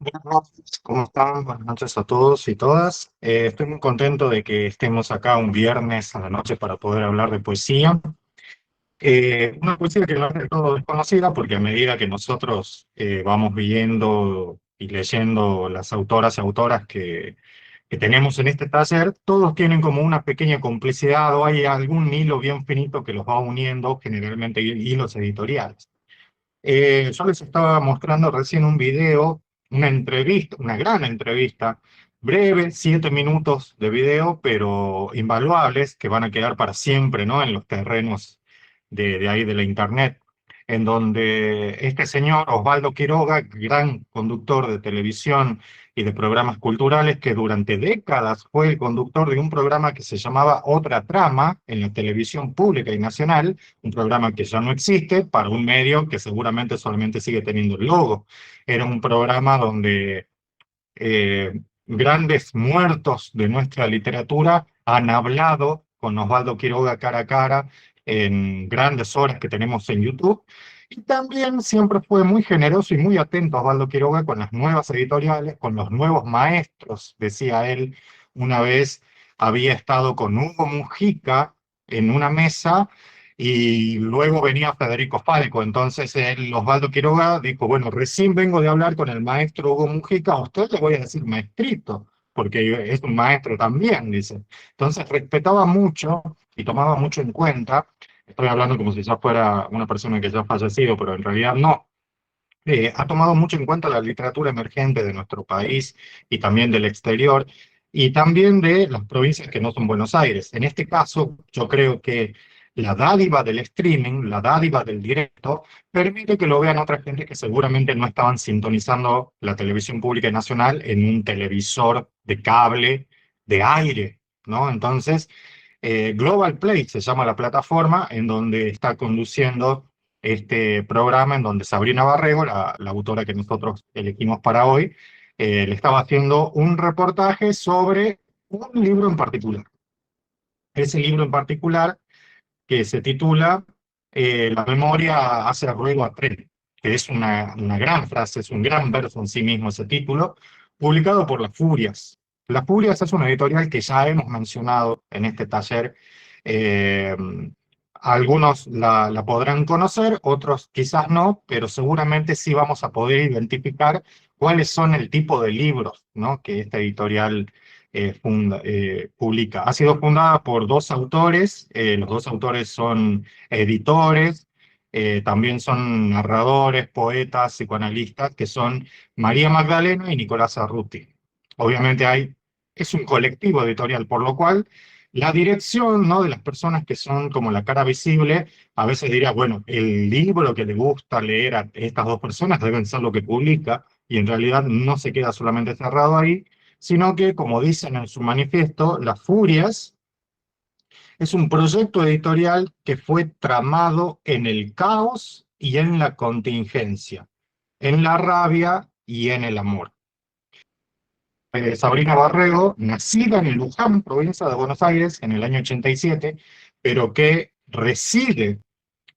Buenas noches, ¿cómo están? Buenas noches a todos y todas. Estoy muy contento de que estemos acá un viernes a la noche para poder hablar de poesía. Una poesía que no es del todo desconocida porque a medida que nosotros vamos viendo y leyendo las autoras y autoras que tenemos en este taller, todos tienen como una pequeña complicidad o hay algún hilo bien finito que los va uniendo, generalmente hilos editoriales. Yo les estaba mostrando recién un video, una entrevista, una gran entrevista, breve, 7 minutos de video, pero invaluables, que van a quedar para siempre, ¿no? En los terrenos de ahí de la internet, en donde este señor, Osvaldo Quiroga, gran conductor de televisión y de programas culturales, que durante décadas fue el conductor de un programa que se llamaba Otra Trama en la televisión pública y nacional, un programa que ya no existe para un medio que seguramente solamente sigue teniendo el logo. Era un programa donde grandes muertos de nuestra literatura han hablado con Osvaldo Quiroga cara a cara en grandes horas que tenemos en YouTube. Y también siempre fue muy generoso y muy atento Osvaldo Quiroga con las nuevas editoriales, con los nuevos maestros, decía él. Una vez había estado con Hugo Mujica en una mesa y luego venía Federico Falco. Entonces Osvaldo Quiroga dijo, bueno, recién vengo de hablar con el maestro Hugo Mujica, a usted le voy a decir maestrito, porque es un maestro también, dice. Entonces respetaba mucho y tomaba mucho en cuenta, estoy hablando como si ya fuera una persona que ya ha fallecido, pero en realidad no. Ha tomado mucho en cuenta la literatura emergente de nuestro país y también del exterior, y también de las provincias que no son Buenos Aires. En este caso, yo creo que la dádiva del streaming, la dádiva del directo, permite que lo vean otra gente que seguramente no estaban sintonizando la televisión pública y nacional en un televisor de cable, de aire, ¿no? Entonces, Global Play se llama la plataforma en donde está conduciendo este programa, en donde Sabrina Barrego, la autora que nosotros elegimos para hoy, le estaba haciendo un reportaje sobre un libro en particular. Ese libro en particular que se titula La memoria hace ruido a tren, que es una gran frase, es un gran verso en sí mismo ese título, publicado por Las Furias. Las Furias es una editorial que ya hemos mencionado en este taller. Eh, Algunos la podrán conocer, otros quizás no, pero seguramente sí vamos a poder identificar cuáles son el tipo de libros, ¿no?, que esta editorial publica. Ha sido fundada por dos autores, los dos autores son editores, también son narradores, poetas, psicoanalistas, que son María Magdalena y Nicolás Arruti. Obviamente es un colectivo editorial, por lo cual la dirección, ¿no?, de las personas que son como la cara visible, a veces diría, bueno, el libro que le gusta leer a estas dos personas deben ser lo que publica, y en realidad no se queda solamente cerrado ahí, sino que, como dicen en su manifiesto, Las Furias es un proyecto editorial que fue tramado en el caos y en la contingencia, en la rabia y en el amor. Sabrina Barrego, nacida en Luján, provincia de Buenos Aires, en el año 87, pero que reside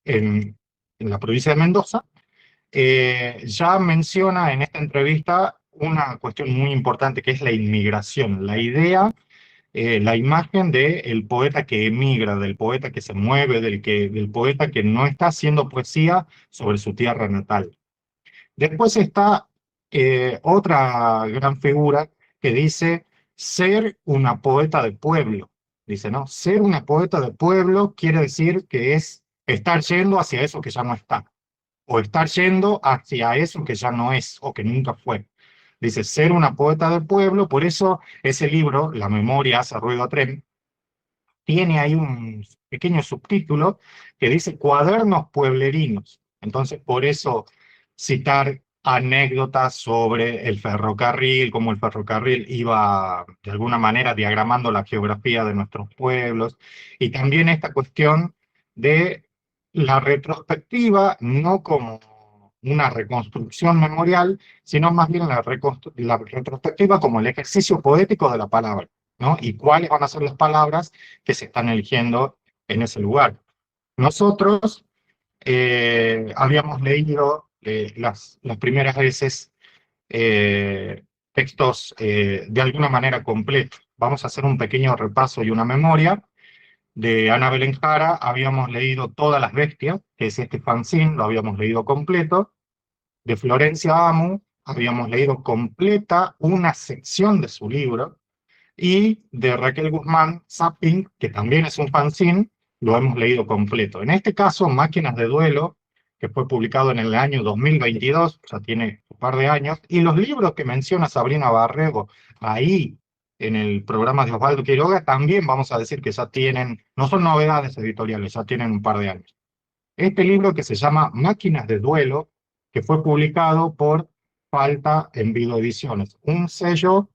en, en la provincia de Mendoza, ya menciona en esta entrevista una cuestión muy importante que es la inmigración, la idea, la imagen del poeta que emigra, del poeta que se mueve, del poeta que no está haciendo poesía sobre su tierra natal. Después está otra gran figura que dice ser una poeta de pueblo. Dice, ¿no? Ser una poeta de pueblo quiere decir que es estar yendo hacia eso que ya no está, o estar yendo hacia eso que ya no es o que nunca fue. Dice, ser una poeta de pueblo, por eso ese libro, La memoria hace ruido a tren, tiene ahí un pequeño subtítulo que dice Cuadernos Pueblerinos. Entonces, por eso citar anécdotas sobre el ferrocarril, cómo el ferrocarril iba de alguna manera diagramando la geografía de nuestros pueblos, y también esta cuestión de la retrospectiva, no como una reconstrucción memorial, sino más bien la retrospectiva como el ejercicio poético de la palabra, ¿no? Y cuáles van a ser las palabras que se están eligiendo en ese lugar. Nosotros habíamos leído las primeras veces textos de alguna manera completos. Vamos a hacer un pequeño repaso y una memoria. De Ana Belén Jara habíamos leído Todas las bestias, que es este fanzine, lo habíamos leído completo. De Florencia Amu habíamos leído completa una sección de su libro. Y de Raquel Guzmán, Zapping, que también es un fanzine, lo hemos leído completo. En este caso, Máquinas de Duelo, que fue publicado en el año 2022, ya tiene un par de años, y los libros que menciona Sabrina Barrego ahí en el programa de Osvaldo Quiroga, también vamos a decir que ya tienen, no son novedades editoriales, ya tienen un par de años. Este libro que se llama Máquinas de Duelo, que fue publicado por Falta en Vido Ediciones, un sello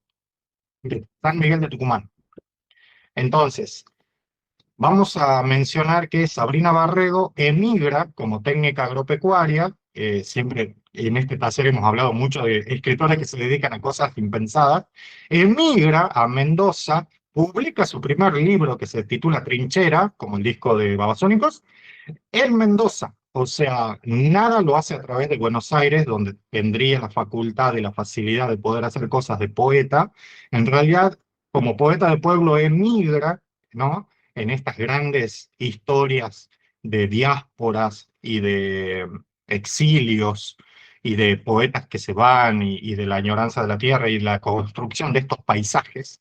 de San Miguel de Tucumán. Entonces, vamos a mencionar que Sabrina Barrego emigra como técnica agropecuaria. Siempre en este taller hemos hablado mucho de escritores que se dedican a cosas impensadas. Emigra a Mendoza, publica su primer libro que se titula Trinchera, como el disco de Babasónicos, en Mendoza. O sea, nada lo hace a través de Buenos Aires, donde tendría la facultad y la facilidad de poder hacer cosas de poeta. En realidad, como poeta de pueblo, emigra, ¿no? En estas grandes historias de diásporas y de exilios y de poetas que se van y de la añoranza de la tierra y la construcción de estos paisajes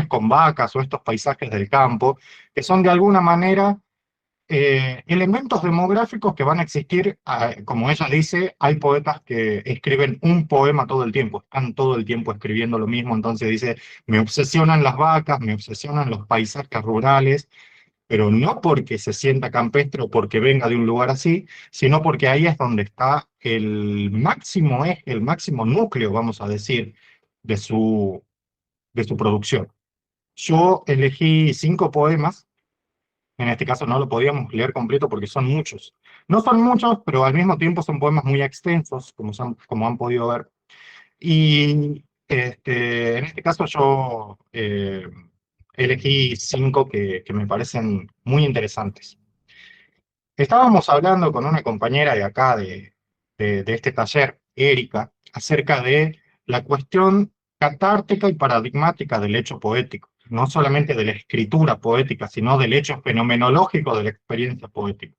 con vacas o estos paisajes del campo, que son de alguna manera elementos demográficos que van a existir, como ella dice, hay poetas que escriben un poema todo el tiempo, están todo el tiempo escribiendo lo mismo, entonces dice, me obsesionan las vacas, me obsesionan los paisajes rurales, pero no porque se sienta campestre o porque venga de un lugar así, sino porque ahí es donde está el máximo eje, el máximo núcleo, vamos a decir, de su producción. Yo elegí 5 poemas. En este caso no lo podíamos leer completo porque son muchos. No son muchos, pero al mismo tiempo son poemas muy extensos, como han podido ver. Y en este caso yo elegí 5 que me parecen muy interesantes. Estábamos hablando con una compañera de acá, de este taller, Erika, acerca de la cuestión catártica y paradigmática del hecho poético, no solamente de la escritura poética, sino del hecho fenomenológico de la experiencia poética.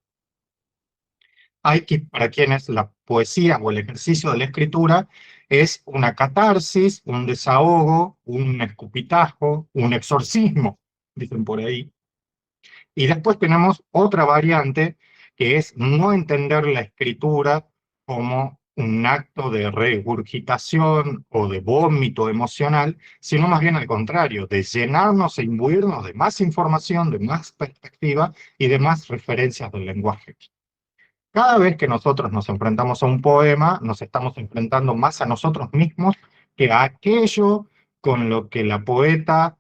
Hay que, para quienes la poesía o el ejercicio de la escritura es una catarsis, un desahogo, un escupitajo, un exorcismo, dicen por ahí. Y después tenemos otra variante, que es no entender la escritura como un acto de regurgitación o de vómito emocional, sino más bien al contrario, de llenarnos e imbuirnos de más información, de más perspectiva y de más referencias del lenguaje. Cada vez que nosotros nos enfrentamos a un poema, nos estamos enfrentando más a nosotros mismos que a aquello con lo que la poeta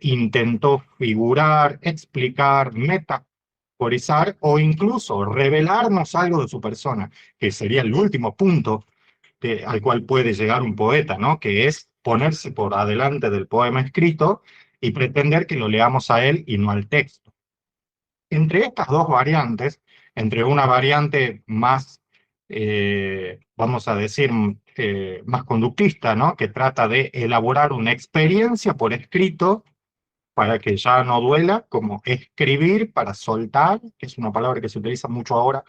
intentó figurar, explicar, metaforizar o incluso revelarnos algo de su persona, que sería el último punto al cual puede llegar un poeta, ¿no? Que es ponerse por adelante del poema escrito y pretender que lo leamos a él y no al texto. Entre estas dos variantes, entre una variante más, vamos a decir, más conductista, ¿no? Que trata de elaborar una experiencia por escrito para que ya no duela, como escribir para soltar, que es una palabra que se utiliza mucho ahora,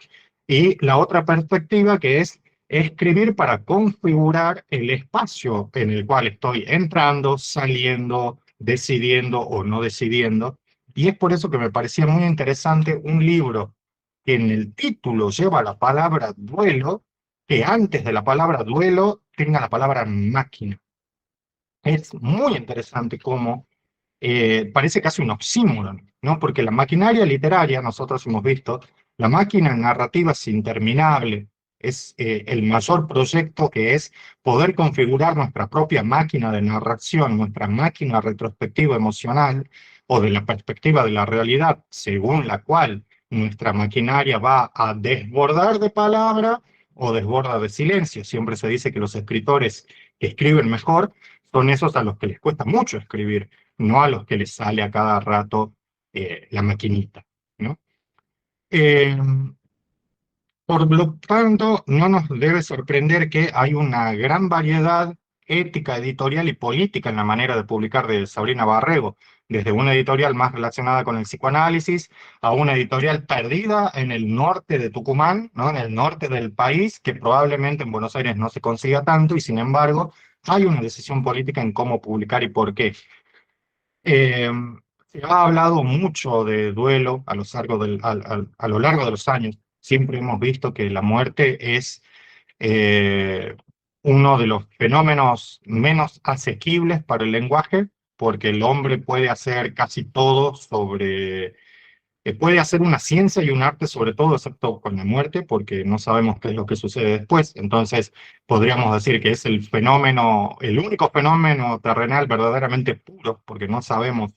y la otra perspectiva que es escribir para configurar el espacio en el cual estoy entrando, saliendo, decidiendo o no decidiendo. Y es por eso que me parecía muy interesante un libro que en el título lleva la palabra duelo, que antes de la palabra duelo tenga la palabra máquina. Es muy interesante cómo parece casi un oxímoron, ¿no? Porque la maquinaria literaria, nosotros hemos visto, la máquina narrativa es interminable, es el mayor proyecto que es poder configurar nuestra propia máquina de narración, nuestra máquina retrospectiva emocional, o de la perspectiva de la realidad, según la cual nuestra maquinaria va a desbordar de palabra o desborda de silencio. Siempre se dice que los escritores que escriben mejor son esos a los que les cuesta mucho escribir, no a los que les sale a cada rato la maquinita, ¿no? Eh, Por lo tanto, no nos debe sorprender que hay una gran variedad ética, editorial y política en la manera de publicar de Sabrina Barrego, desde una editorial más relacionada con el psicoanálisis a una editorial perdida en el norte de Tucumán, ¿no? En el norte del país, que probablemente en Buenos Aires no se consiga tanto, y sin embargo hay una decisión política en cómo publicar y por qué. Eh, Se ha hablado mucho de duelo a lo largo de los años. Siempre hemos visto que la muerte es eh, uno de los fenómenos menos asequibles para el lenguaje, porque el hombre puede hacer casi todo puede hacer una ciencia y un arte sobre todo, excepto con la muerte, porque no sabemos qué es lo que sucede después. Entonces, podríamos decir que es el fenómeno, el único fenómeno terrenal verdaderamente puro, porque no sabemos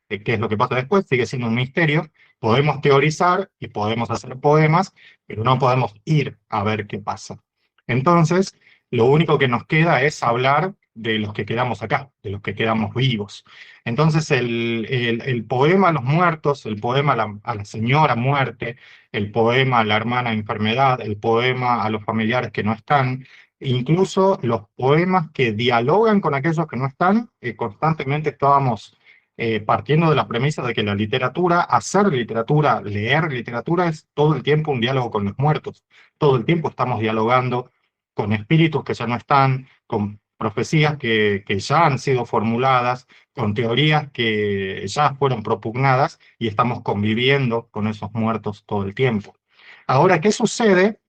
qué es lo que pasa después, sigue siendo un misterio. Podemos teorizar y podemos hacer poemas, pero no podemos ir a ver qué pasa. Entonces, lo único que nos queda es hablar de los que quedamos acá, de los que quedamos vivos. Entonces, el poema a los muertos, el poema a la señora muerte, el poema a la hermana enfermedad, el poema a los familiares que no están, incluso los poemas que dialogan con aquellos que no están, constantemente estábamos partiendo de la premisa de que la literatura, hacer literatura, leer literatura es todo el tiempo un diálogo con los muertos. Todo el tiempo estamos dialogando con espíritus que ya no están, con profecías que ya han sido formuladas, con teorías que ya fueron propugnadas y estamos conviviendo con esos muertos todo el tiempo. Ahora, ¿qué sucede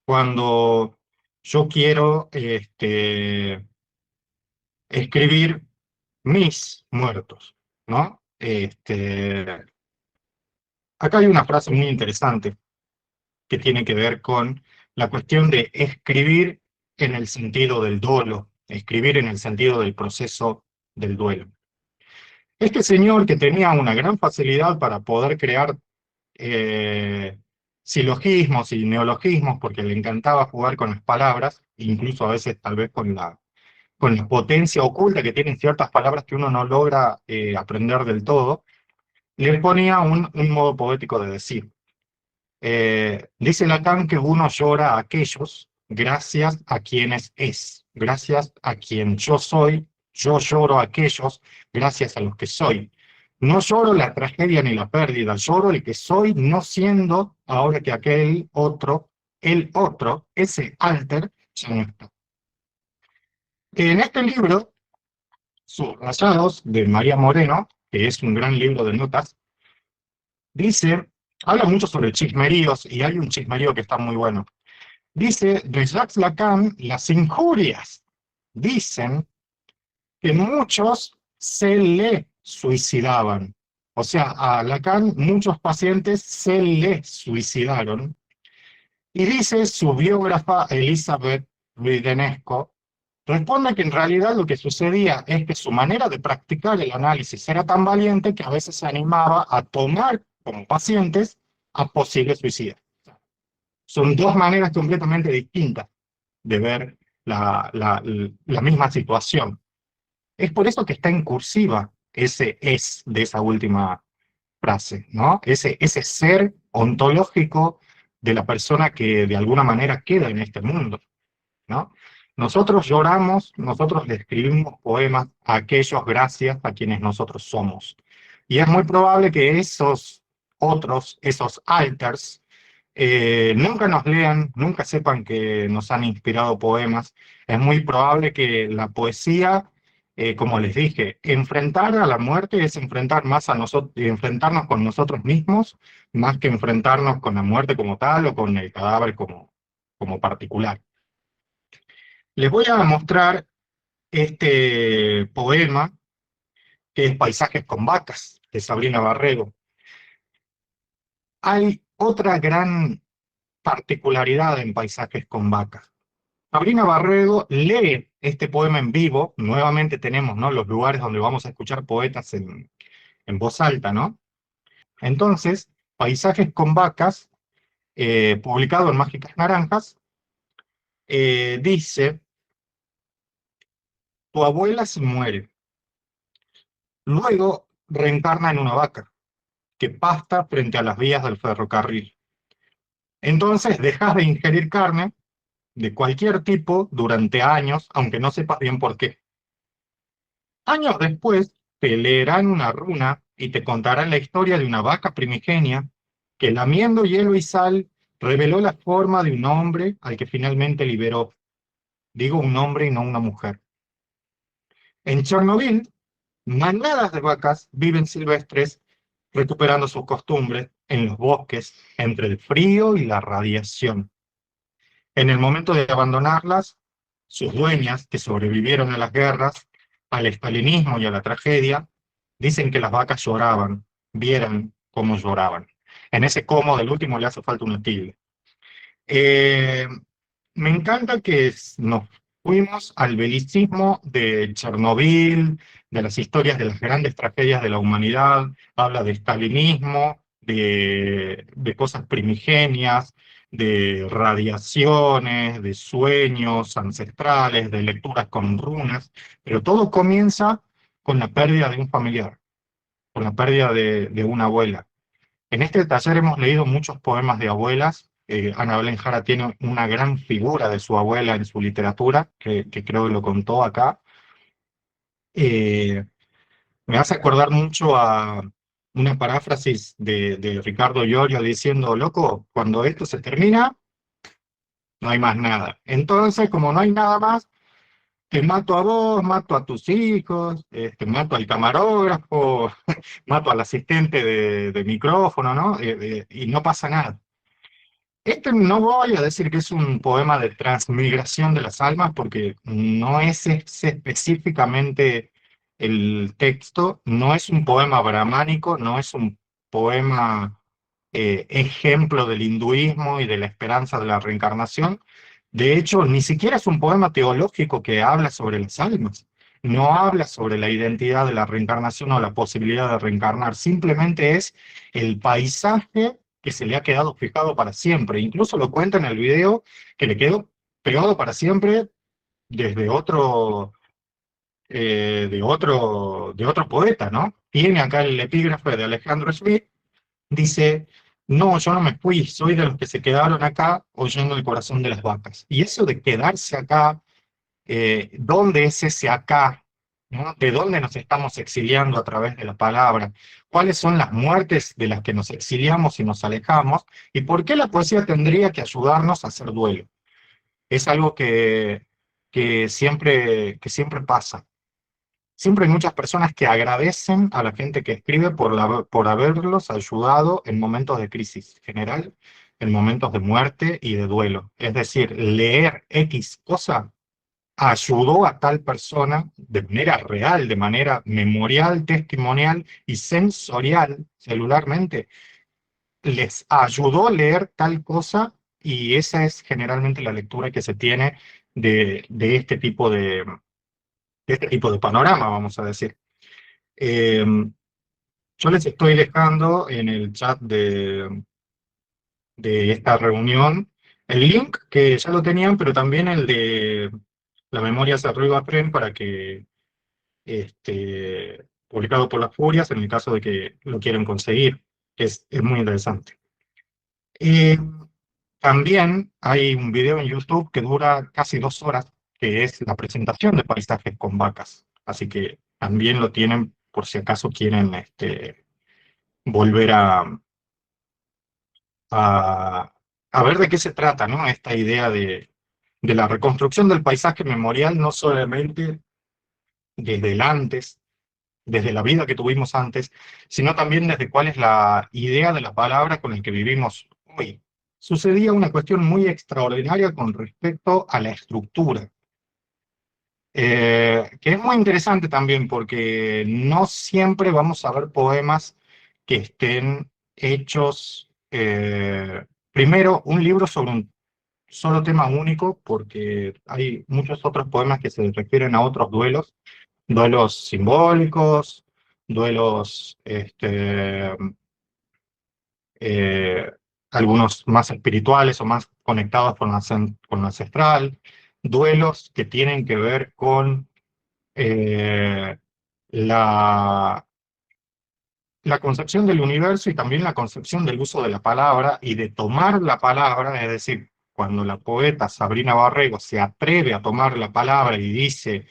cuando yo quiero escribir mis muertos, ¿no? Acá hay una frase muy interesante que tiene que ver con la cuestión de escribir en el sentido del dolo, escribir en el sentido del proceso del duelo. Este señor que tenía una gran facilidad para poder crear eh, silogismos y neologismos, porque le encantaba jugar con las palabras, incluso a veces tal vez con la potencia oculta que tienen ciertas palabras que uno no logra aprender del todo, le ponía un modo poético de decir. Dice Lacan que uno llora a aquellos gracias a quienes es, gracias a quien yo soy, yo lloro a aquellos gracias a los que soy. No lloro la tragedia ni la pérdida, lloro el que soy no siendo ahora que aquel otro, el otro, ese alter, ya no está. En este libro, Subrayados, de María Moreno, que es un gran libro de notas, dice, habla mucho sobre chismeríos y hay un chismerío que está muy bueno. Dice, de Jacques Lacan, las injurias dicen que muchos se le suicidaban. O sea, a Lacan muchos pacientes se le suicidaron. Y dice su biógrafa Elizabeth Ridenosko, responde que en realidad lo que sucedía es que su manera de practicar el análisis era tan valiente que a veces se animaba a tomar como pacientes a posibles suicidas. Son dos maneras completamente distintas de ver la misma situación. Es por eso que está en cursiva ese es de esa última frase, ¿no? Ese ser ontológico de la persona que de alguna manera queda en este mundo, ¿no? Nosotros lloramos, nosotros le escribimos poemas a aquellos gracias a quienes nosotros somos. Y es muy probable que esos otros, esos alters, nunca nos lean, nunca sepan que nos han inspirado poemas. Es muy probable que la poesía, como les dije, enfrentar a la muerte es enfrentar más a nosotros, enfrentarnos con nosotros mismos, más que enfrentarnos con la muerte como tal o con el cadáver como particular. Les voy a mostrar este poema que es Paisajes con vacas, de Sabrina Barrego. Hay otra gran particularidad en Paisajes con vacas. Sabrina Barrego lee este poema en vivo, nuevamente tenemos, ¿no?, los lugares donde vamos a escuchar poetas en voz alta, ¿no? Entonces, Paisajes con vacas, publicado en Mágicas Naranjas, dice, tu abuela se muere, luego reencarna en una vaca que pasta frente a las vías del ferrocarril. Entonces dejas de ingerir carne de cualquier tipo durante años, aunque no sepas bien por qué. Años después te leerán una runa y te contarán la historia de una vaca primigenia que lamiendo hielo y sal reveló la forma de un hombre al que finalmente liberó. Digo un hombre y no una mujer. En Chernobyl, manadas de vacas viven silvestres recuperando sus costumbres en los bosques entre el frío y la radiación. En el momento de abandonarlas, sus dueñas, que sobrevivieron a las guerras, al estalinismo y a la tragedia, dicen que las vacas lloraban, vieran cómo lloraban. En ese cómo del último le hace falta una tilde. Eh, Me encanta que nos fuimos al belicismo de Chernobyl, de las historias de las grandes tragedias de la humanidad, habla de stalinismo, de cosas primigenias, de radiaciones, de sueños ancestrales, de lecturas con runas, pero todo comienza con la pérdida de un familiar, con la pérdida de una abuela. En este taller hemos leído muchos poemas de abuelas. Ana Belén Jara tiene una gran figura de su abuela en su literatura, que creo que lo contó acá. Eh, Me hace acordar mucho a una paráfrasis de Ricardo Llorio diciendo, loco, cuando esto se termina, no hay más nada. Entonces, como no hay nada más, te mato a vos, mato a tus hijos, mato al camarógrafo, mato al asistente de micrófono, ¿no? Y no pasa nada. Este no voy a decir que es un poema de transmigración de las almas, porque no es específicamente el texto, no es un poema brahmánico, no es un poema ejemplo del hinduismo y de la esperanza de la reencarnación. De hecho, ni siquiera es un poema teológico que habla sobre las almas. No habla sobre la identidad de la reencarnación o la posibilidad de reencarnar. Simplemente es el paisaje que se le ha quedado fijado para siempre. Incluso lo cuenta en el video que le quedó pegado para siempre desde de otro poeta, ¿no? Tiene acá el epígrafe de Alejandro Schmidt. Dice, no, yo no me fui, soy de los que se quedaron acá oyendo el corazón de las vacas. Y eso de quedarse acá, ¿dónde es ese acá? ¿No? ¿De dónde nos estamos exiliando a través de la palabra? ¿Cuáles son las muertes de las que nos exiliamos y nos alejamos? ¿Y por qué la poesía tendría que ayudarnos a hacer duelo? Es algo que siempre pasa. Siempre hay muchas personas que agradecen a la gente que escribe por haberlos ayudado en momentos de crisis general, en momentos de muerte y de duelo. Es decir, leer X cosa ayudó a tal persona de manera real, de manera memorial, testimonial y sensorial, celularmente. Les ayudó a leer tal cosa y esa es generalmente la lectura que se tiene de este tipo de panorama, vamos a decir. Eh, yo les estoy dejando en el chat de esta reunión el link que ya lo tenían, pero también el de la memoria hacia arriba Tren para que, publicado por las Furias, en el caso de que lo quieran conseguir, que es muy interesante. Eh, También hay un video en YouTube que dura casi 2 horas, que es la presentación de paisajes con vacas. Así que también lo tienen por si acaso quieren volver a, a ver de qué se trata, ¿no? Esta idea de la reconstrucción del paisaje memorial, no solamente desde el antes, desde la vida que tuvimos antes, sino también desde cuál es la idea de la palabra con la que vivimos hoy. Sucedía una cuestión muy extraordinaria con respecto a la estructura, que es muy interesante también porque no siempre vamos a ver poemas que estén hechos, primero, un libro sobre un solo tema único, porque hay muchos otros poemas que se refieren a otros duelos, duelos simbólicos, duelos, eh, algunos más espirituales o más conectados con lo ancestral, duelos que tienen que ver con eh, la, la concepción del universo y también la concepción del uso de la palabra y de tomar la palabra, es decir, cuando la poeta Sabrina Barrego se atreve a tomar la palabra y dice,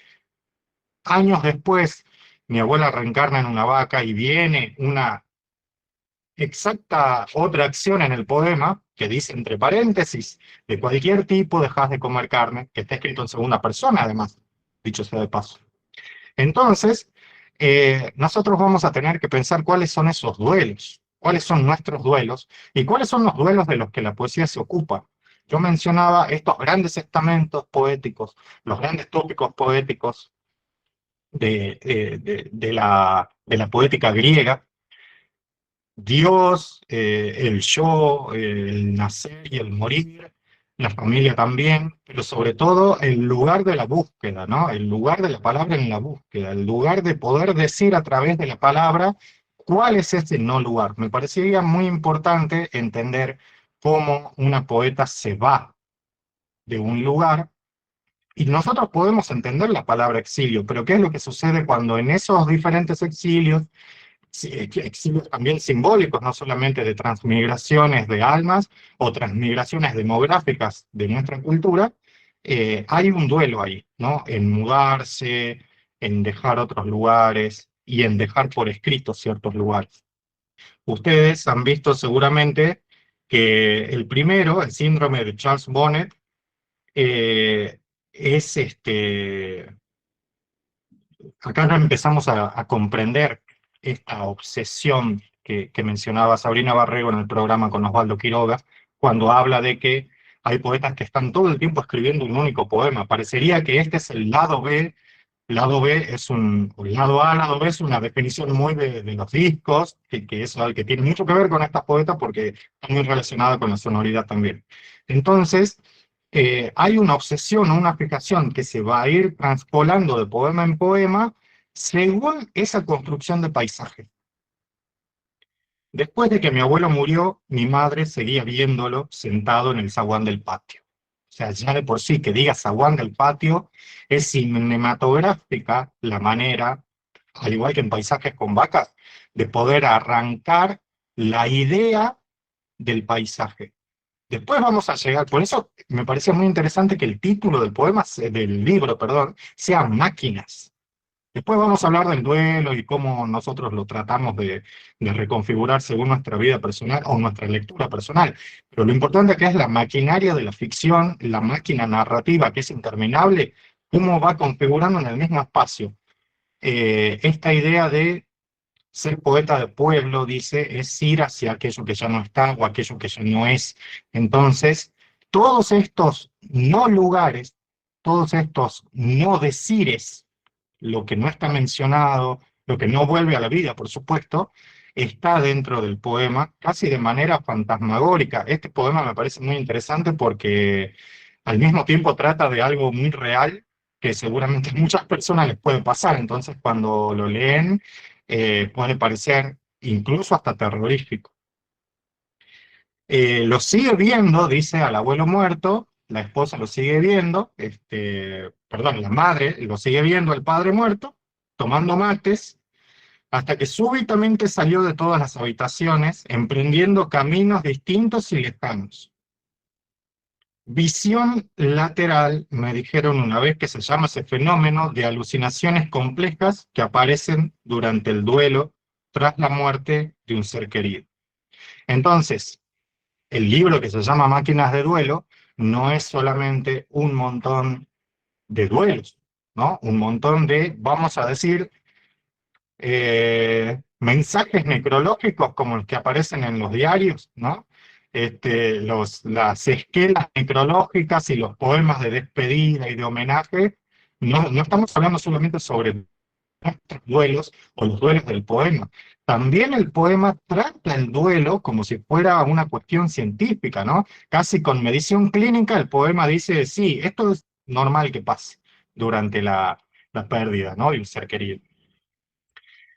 años después, mi abuela reencarna en una vaca y viene una exacta otra acción en el poema que dice entre paréntesis, de cualquier tipo dejas de comer carne, que está escrito en segunda persona además, dicho sea de paso. Entonces, nosotros vamos a tener que pensar cuáles son esos duelos, cuáles son nuestros duelos y cuáles son los duelos de los que la poesía se ocupa. Yo mencionaba estos grandes estamentos poéticos, los grandes tópicos poéticos de la poética griega, Dios, el yo, el nacer y el morir, la familia también, pero sobre todo el lugar de la búsqueda, ¿no? El lugar de la palabra en la búsqueda, el lugar de poder decir a través de la palabra cuál es ese no lugar. Me parecía muy importante entender cómo una poeta se va de un lugar y nosotros podemos entender la palabra exilio, pero ¿qué es lo que sucede cuando en esos diferentes exilios, sí, exilios también simbólicos, no solamente de transmigraciones de almas o transmigraciones demográficas de nuestra cultura, hay un duelo ahí, ¿no? En mudarse, en dejar otros lugares y en dejar por escrito ciertos lugares. Ustedes han visto seguramente que el primero, el síndrome de Charles Bonnet, es acá ya empezamos a comprender esta obsesión que mencionaba Sabrina Barrego en el programa con Osvaldo Quiroga, cuando habla de que hay poetas que están todo el tiempo escribiendo un único poema. Parecería que este es el lado B. Lado B es o el lado A, lado B es una definición muy de los discos, que es algo que tiene mucho que ver con estas poetas porque está muy relacionada con la sonoridad también. Entonces, hay una obsesión o una fijación que se va a ir transpolando de poema en poema según esa construcción de paisaje. Después de que mi abuelo murió, mi madre seguía viéndolo sentado en el zaguán del patio. O sea, ya de por sí que diga zaguán del patio, es cinematográfica la manera, al igual que en Paisajes con Vacas, de poder arrancar la idea del paisaje. Después vamos a llegar, por eso me parece muy interesante que el título del poema, del libro, perdón, sea Máquinas. Después vamos a hablar del duelo y cómo nosotros lo tratamos de reconfigurar según nuestra vida personal o nuestra lectura personal. Pero lo importante acá es la maquinaria de la ficción, la máquina narrativa que es interminable, cómo va configurando en el mismo espacio. Esta idea de ser poeta de pueblo, dice, es ir hacia aquello que ya no está o aquello que ya no es. Entonces, todos estos no lugares, todos estos no decires, lo que no está mencionado, lo que no vuelve a la vida, por supuesto, está dentro del poema, casi de manera fantasmagórica. Este poema me parece muy interesante porque al mismo tiempo trata de algo muy real que seguramente a muchas personas les puede pasar. Entonces, cuando lo leen, puede parecer incluso hasta terrorífico. Lo sigue viendo, dice al abuelo muerto, la esposa lo sigue viendo, perdón, la madre lo sigue viendo al padre muerto, tomando mates, hasta que súbitamente salió de todas las habitaciones, emprendiendo caminos distintos y lejanos. Visión lateral, me dijeron una vez que se llama ese fenómeno de alucinaciones complejas que aparecen durante el duelo tras la muerte de un ser querido. Entonces, el libro que se llama Máquinas de Duelo no es solamente un montón de duelos, ¿no? Un montón de, vamos a decir, mensajes necrológicos como los que aparecen en los diarios, ¿no? Las esquelas necrológicas y los poemas de despedida y de homenaje, no estamos hablando solamente sobre nuestros duelos o los duelos del poema. También el poema trata el duelo como si fuera una cuestión científica, ¿no? Casi con medición clínica el poema dice, sí, esto es normal que pase durante la pérdida, ¿no? Y el ser querido.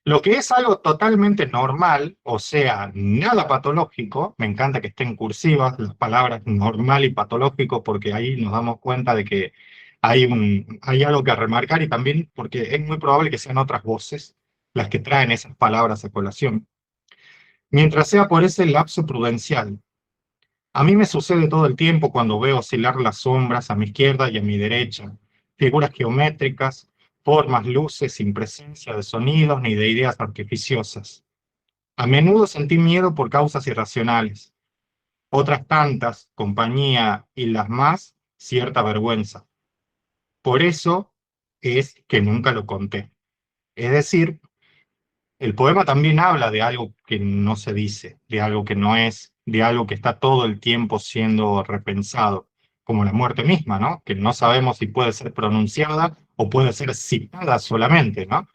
Lo que es algo totalmente normal, o sea, nada patológico, me encanta que estén cursivas las palabras normal y patológico, porque ahí nos damos cuenta de que hay algo que remarcar y también porque es muy probable que sean otras voces las que traen esas palabras a colación. mientras sea por ese lapso prudencial. A mí me sucede todo el tiempo cuando veo oscilar las sombras a mi izquierda y a mi derecha, figuras geométricas, formas, luces, sin presencia de sonidos ni de ideas artificiosas. A menudo sentí miedo por causas irracionales, otras tantas, compañía y las más, cierta vergüenza. Por eso es que nunca lo conté. Es decir, el poema también habla de algo que no se dice, de algo que no es, de algo que está todo el tiempo siendo repensado, como la muerte misma, ¿no? Que no sabemos si puede ser pronunciada o puede ser citada solamente, ¿no?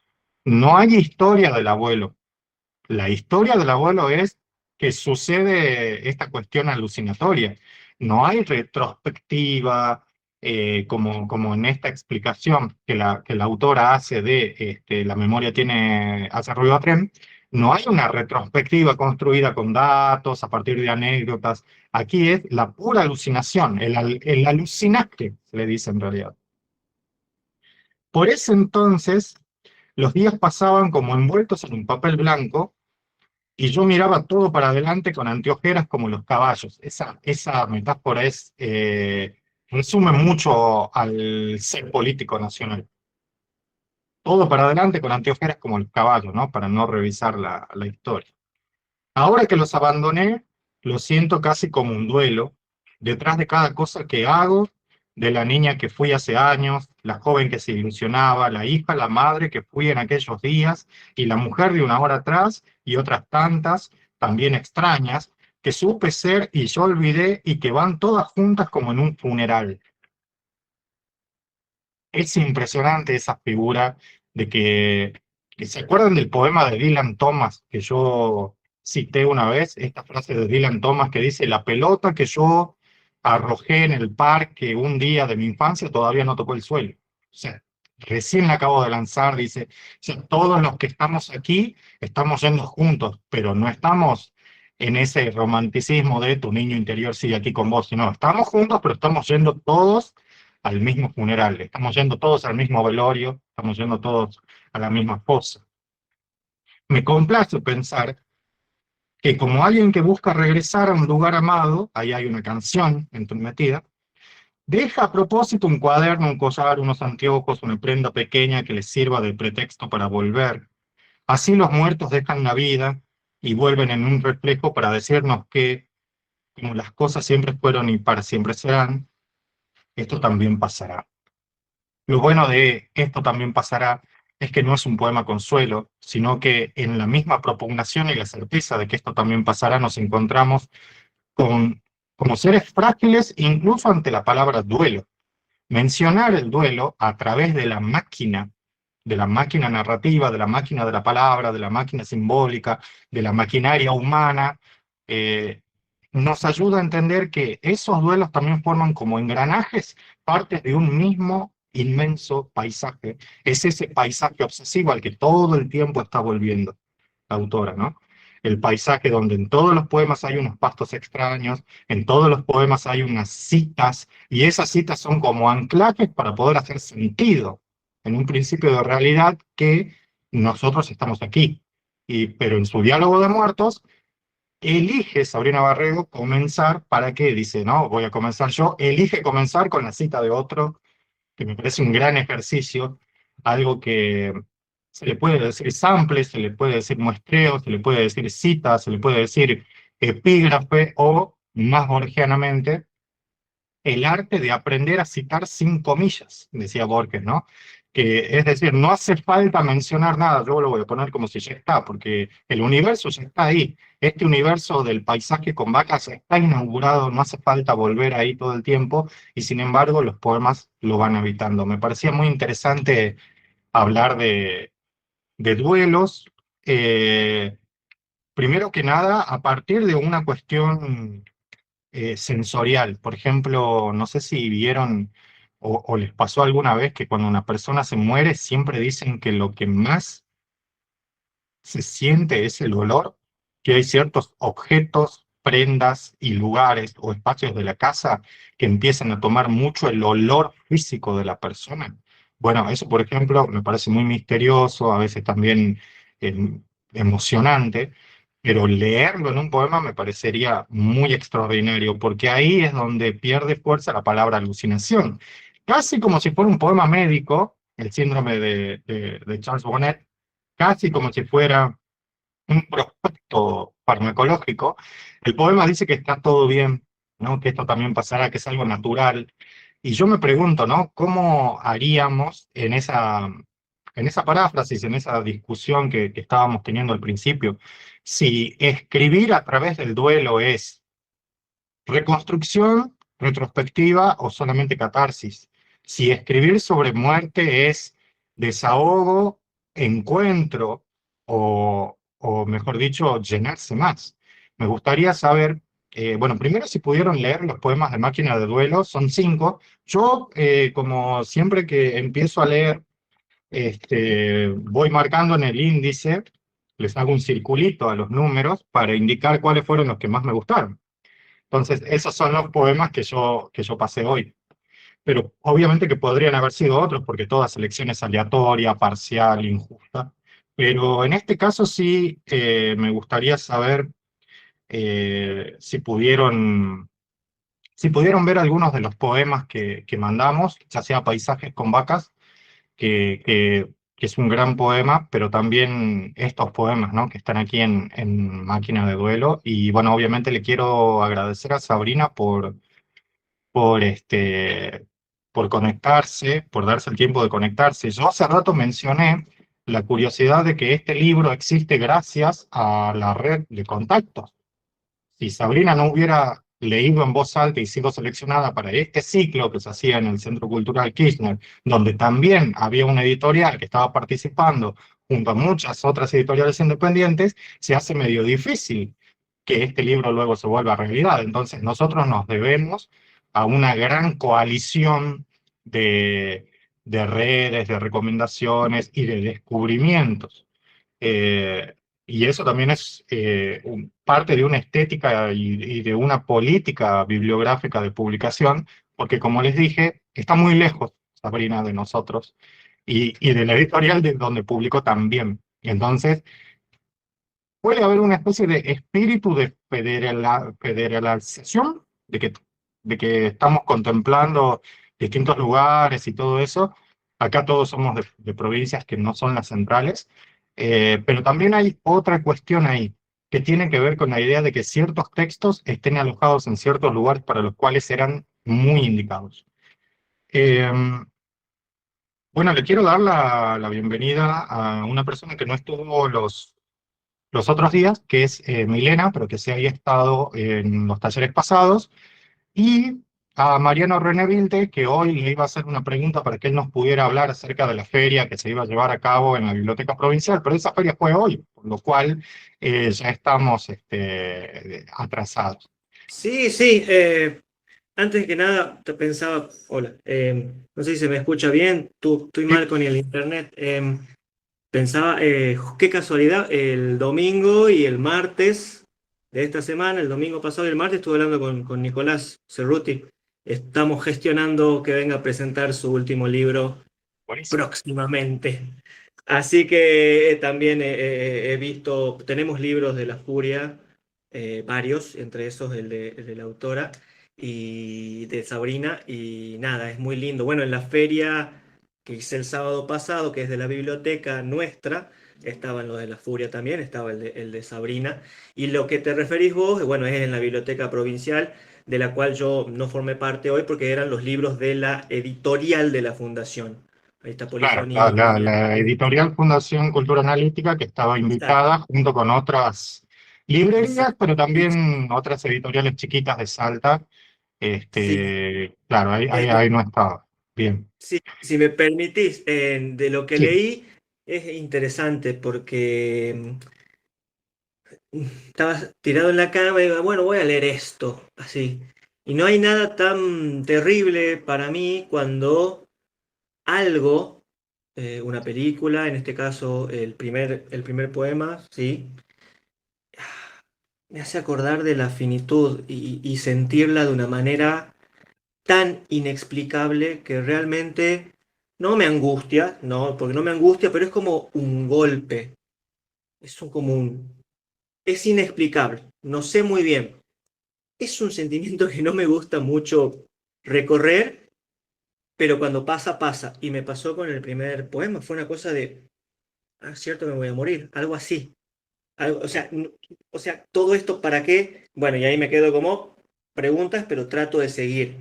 No hay historia del abuelo. La historia del abuelo es que sucede esta cuestión alucinatoria. No hay retrospectiva, como en esta explicación que la autora hace de la memoria hace ruido a tren. No hay una retrospectiva construida con datos a partir de anécdotas. Aquí es la pura alucinación, el alucinaje, se le dice en realidad. Por ese entonces, los días pasaban como envueltos en un papel blanco y yo miraba todo para adelante con anteojeras como los caballos. Esa metáfora resume mucho al ser político nacional. Todo para adelante con anteojeras como los caballos, ¿no? Para no revisar la historia. Ahora que los abandoné, lo siento casi como un duelo, detrás de cada cosa que hago, de la niña que fui hace años, la joven que se ilusionaba, la hija, la madre que fui en aquellos días, y la mujer de una hora atrás, y otras tantas, también extrañas, que supe ser y yo olvidé y que van todas juntas como en un funeral. Es impresionante esa figura de que se acuerdan del poema de Dylan Thomas que yo cité una vez, esta frase de Dylan Thomas que dice: la pelota que yo arrojé en el parque un día de mi infancia todavía no tocó el suelo. O sea, recién la acabo de lanzar, dice, o sea, todos los que estamos aquí estamos yendo juntos, pero no estamos en ese romanticismo de tu niño interior sigue aquí con vos, sino estamos juntos, pero estamos yendo todos al mismo funeral, estamos yendo todos al mismo velorio, estamos yendo todos a la misma fosa. Me complace pensar que como alguien que busca regresar a un lugar amado, ahí hay una canción entrometida, deja a propósito un cuaderno, un collar, unos anteojos, una prenda pequeña que les sirva de pretexto para volver. Así los muertos dejan la vida y vuelven en un reflejo para decirnos que, como las cosas siempre fueron y para siempre serán, esto también pasará. Lo bueno de esto también pasará es que no es un poema consuelo, sino que en la misma propugnación y la certeza de que esto también pasará nos encontramos con, como seres frágiles incluso ante la palabra duelo. Mencionar el duelo a través de la máquina narrativa, de la máquina de la palabra, de la máquina simbólica, de la maquinaria humana, eh, nos ayuda a entender que esos duelos también forman como engranajes, partes de un mismo inmenso paisaje. Es ese paisaje obsesivo al que todo el tiempo está volviendo la autora, ¿no? El paisaje donde en todos los poemas hay unos pastos extraños, en todos los poemas hay unas citas, y esas citas son como anclajes para poder hacer sentido en un principio de realidad que nosotros estamos aquí. Pero en su diálogo de muertos, elige Sabrina Barrego comenzar, ¿para qué? Dice, no, voy a comenzar yo, elige comenzar con la cita de otro, que me parece un gran ejercicio, algo que se le puede decir sample, se le puede decir muestreo, se le puede decir cita, se le puede decir epígrafe o, más borgianamente, el arte de aprender a citar sin comillas, decía Borges, ¿no? Que, es decir, no hace falta mencionar nada, yo lo voy a poner como si ya está, porque el universo ya está ahí. Este universo del paisaje con vacas está inaugurado, no hace falta volver ahí todo el tiempo, y sin embargo los poemas lo van habitando. Me parecía muy interesante hablar de duelos, eh, primero que nada, a partir de una cuestión sensorial. Por ejemplo, no sé si vieron o les pasó alguna vez que cuando una persona se muere siempre dicen que lo que más se siente es el olor, que hay ciertos objetos, prendas y lugares o espacios de la casa que empiezan a tomar mucho el olor físico de la persona. Bueno, eso por ejemplo me parece muy misterioso, a veces también emocionante, pero leerlo en un poema me parecería muy extraordinario, porque ahí es donde pierde fuerza la palabra alucinación. Casi como si fuera un poema médico, el síndrome de Charles Bonnet, casi como si fuera un prospecto farmacológico. El poema dice que está todo bien, ¿no? Que esto también pasará, que es algo natural. Y yo me pregunto, ¿no? ¿Cómo haríamos en esa paráfrasis, en esa discusión que estábamos teniendo al principio, si escribir a través del duelo es reconstrucción, retrospectiva o solamente catarsis? Si escribir sobre muerte es desahogo, encuentro o mejor dicho, llenarse más. Me gustaría saber, bueno, primero si pudieron leer los poemas de Máquina de Duelo, son 5. Yo, como siempre que empiezo a leer, voy marcando en el índice, les hago un circulito a los números para indicar cuáles fueron los que más me gustaron. Entonces, esos son los poemas que yo pasé hoy. Pero obviamente que podrían haber sido otros, porque toda selección es aleatoria, parcial, injusta. Pero en este caso sí me gustaría saber si pudieron ver algunos de los poemas que mandamos, ya sea Paisajes con vacas, que es un gran poema, pero también estos poemas, ¿no? Que están aquí en Máquina de Duelo. Y bueno, obviamente le quiero agradecer a Sabrina por conectarse, por darse el tiempo de conectarse. Yo hace rato mencioné la curiosidad de que este libro existe gracias a la red de contactos. Si Sabrina no hubiera leído en voz alta y sido seleccionada para este ciclo que se hacía en el Centro Cultural Kirchner, donde también había una editorial que estaba participando junto a muchas otras editoriales independientes, se hace medio difícil que este libro luego se vuelva realidad. Entonces nosotros nos debemos a una gran coalición de, de redes, de recomendaciones y de descubrimientos. Eh, y eso también es parte de una estética y de una política bibliográfica de publicación, porque como les dije, está muy lejos, Sabrina, de nosotros y de la editorial de donde publicó también. Entonces, puede haber una especie de espíritu de federalización, de que estamos contemplando distintos lugares y todo eso. Acá todos somos de provincias que no son las centrales, pero también hay otra cuestión ahí, que tiene que ver con la idea de que ciertos textos estén alojados en ciertos lugares para los cuales eran muy indicados. Eh, bueno, le quiero dar la bienvenida a una persona que no estuvo los otros días, que es Milena, pero que sí había estado en los talleres pasados, y a Mariano René Vilte, que hoy le iba a hacer una pregunta para que él nos pudiera hablar acerca de la feria que se iba a llevar a cabo en la Biblioteca Provincial, pero esa feria fue hoy, por lo cual ya estamos atrasados. Sí, sí. Antes que nada, te pensaba, hola, no sé si se me escucha bien, estoy Sí, mal con el internet. Pensaba, qué casualidad, el domingo y el martes de esta semana, el domingo pasado y el martes, estuve hablando con Nicolás Cerruti. Estamos gestionando que venga a presentar su último libro buenísimo. próximamente. Así que también he visto, tenemos libros de La Furia, varios, entre esos el de la autora y de Sabrina, y nada, es muy lindo. Bueno, en la feria que hice el sábado pasado, que es de la biblioteca nuestra, estaban los de La Furia también, estaba el de Sabrina, y lo que te referís vos, bueno, es en la biblioteca provincial, de la cual yo no formé parte hoy porque eran los libros de la editorial de la fundación. Ahí está Claro, la, Polifonía. la- la editorial Fundación Cultura Analítica, que estaba Exacto, invitada junto con otras librerías, exacto. pero también otras editoriales chiquitas de Salta. Sí, Claro, ahí no estaba. Bien. sí, si me permitís, de lo que Sí, leí es interesante porque estaba tirado en la cama y digo, bueno, voy a leer esto, así. Y no hay nada tan terrible para mí cuando algo, una película, en este caso el primer poema, ¿sí? Me hace acordar de la finitud y sentirla de una manera tan inexplicable que realmente no me angustia, no, porque no me angustia, pero es como un golpe, como un... es inexplicable, no sé muy bien. Es un sentimiento que no me gusta mucho recorrer, pero cuando pasa, pasa. Y me pasó con el primer poema, fue una cosa de, ah, cierto, me voy a morir, algo así. O sea, o sea, todo esto para qué, bueno, y ahí me quedo como preguntas, pero trato de seguir.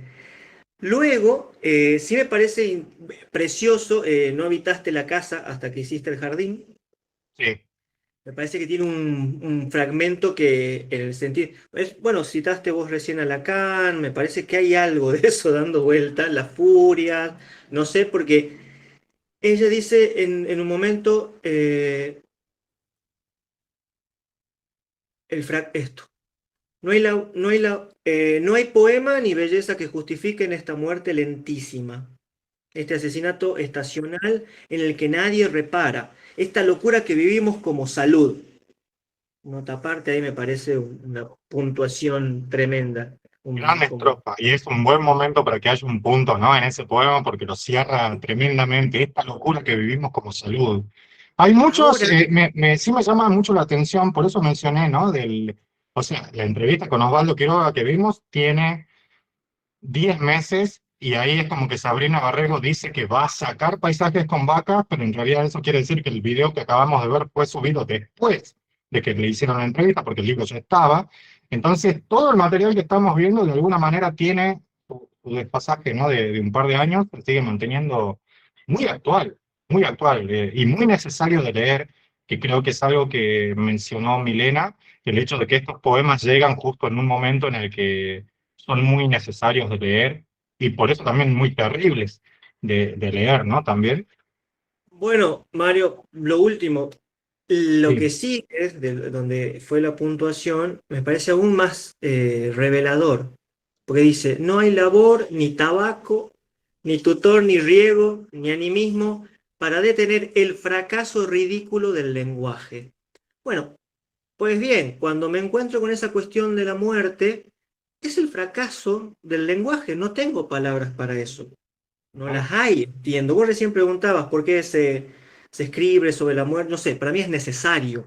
Luego, sí me parece precioso, no habitaste la casa hasta que hiciste el jardín. Sí, Me parece que tiene un fragmento que, en el sentido, bueno, citaste vos recién a Lacan, me parece que hay algo de eso dando vuelta, la furia, no sé, porque ella dice en un momento, esto, no hay poema ni belleza que justifiquen esta muerte lentísima, este asesinato estacional en el que nadie repara, esta locura que vivimos como salud. Nota aparte, ahí me parece una puntuación tremenda. gran Como, estrofa. Y es un buen momento para que haya un punto, ¿no? En ese poema, porque lo cierra tremendamente. Esta locura que vivimos como salud. Hay muchos, ahora, sí me llama mucho la atención, por eso mencioné, ¿no? O sea, la entrevista con Osvaldo Quiroga que vimos tiene 10 meses y ahí es como que Sabrina Barrego dice que va a sacar paisajes con vacas, pero en realidad eso quiere decir que el video que acabamos de ver fue subido después de que le hicieron la entrevista, porque el libro ya estaba. Entonces, todo el material que estamos viendo de alguna manera tiene su desfasaje, ¿no? De un par de años, pero sigue manteniendo muy actual y muy necesario de leer, que creo que es algo que mencionó Milena, el hecho de que estos poemas llegan justo en un momento en el que son muy necesarios de leer y por eso también muy terribles de leer, ¿no? También. bueno, Mario, lo último, lo que Sí. sí es de donde fue la puntuación, me parece aún más revelador, porque dice, no hay labor, ni tabaco, ni tutor, ni riego, ni animismo para detener el fracaso ridículo del lenguaje. Bueno, pues bien, cuando me encuentro con esa cuestión de la muerte, es el fracaso del lenguaje, no tengo palabras para eso. No ¿No? las hay, entiendo. Vos recién preguntabas por qué se escribe sobre la muerte. No sé, para mí es necesario.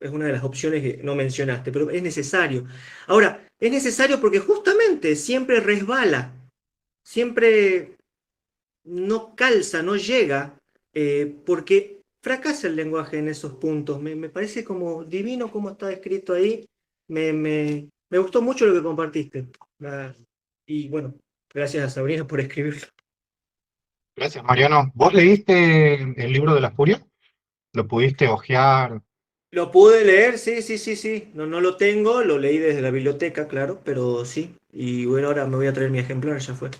Es una de las opciones que no mencionaste, pero es necesario. Ahora, es necesario porque justamente siempre resbala, siempre no calza, no llega, porque fracasa el lenguaje en esos puntos. Me parece como divino como está escrito ahí. Me gustó mucho lo que compartiste. Ah, y bueno, gracias a Sabrina por escribirlo. Gracias, Mariano. ¿Vos leíste el libro de la Furia? ¿Lo pudiste hojear? Lo pude leer, sí, sí, sí, sí. No, no lo tengo, lo leí desde la biblioteca, claro, pero sí. Y bueno, ahora me voy a traer mi ejemplar, ya fue.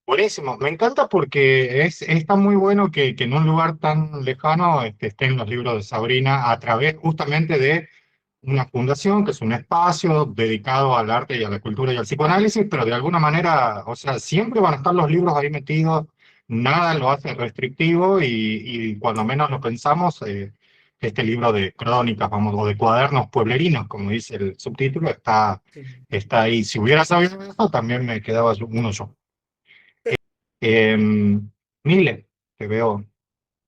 Buenísimo, me encanta porque está muy bueno que en un lugar tan lejano estén los libros de Sabrina a través justamente de una fundación, que es un espacio dedicado al arte y a la cultura y al psicoanálisis, pero de alguna manera, o sea, siempre van a estar los libros ahí metidos, nada lo hace restrictivo y cuando menos lo pensamos, este libro de crónicas, vamos, o de cuadernos pueblerinos, como dice el subtítulo, Sí. está ahí. Si hubiera sabido eso, también me quedaba uno yo. Mile, te veo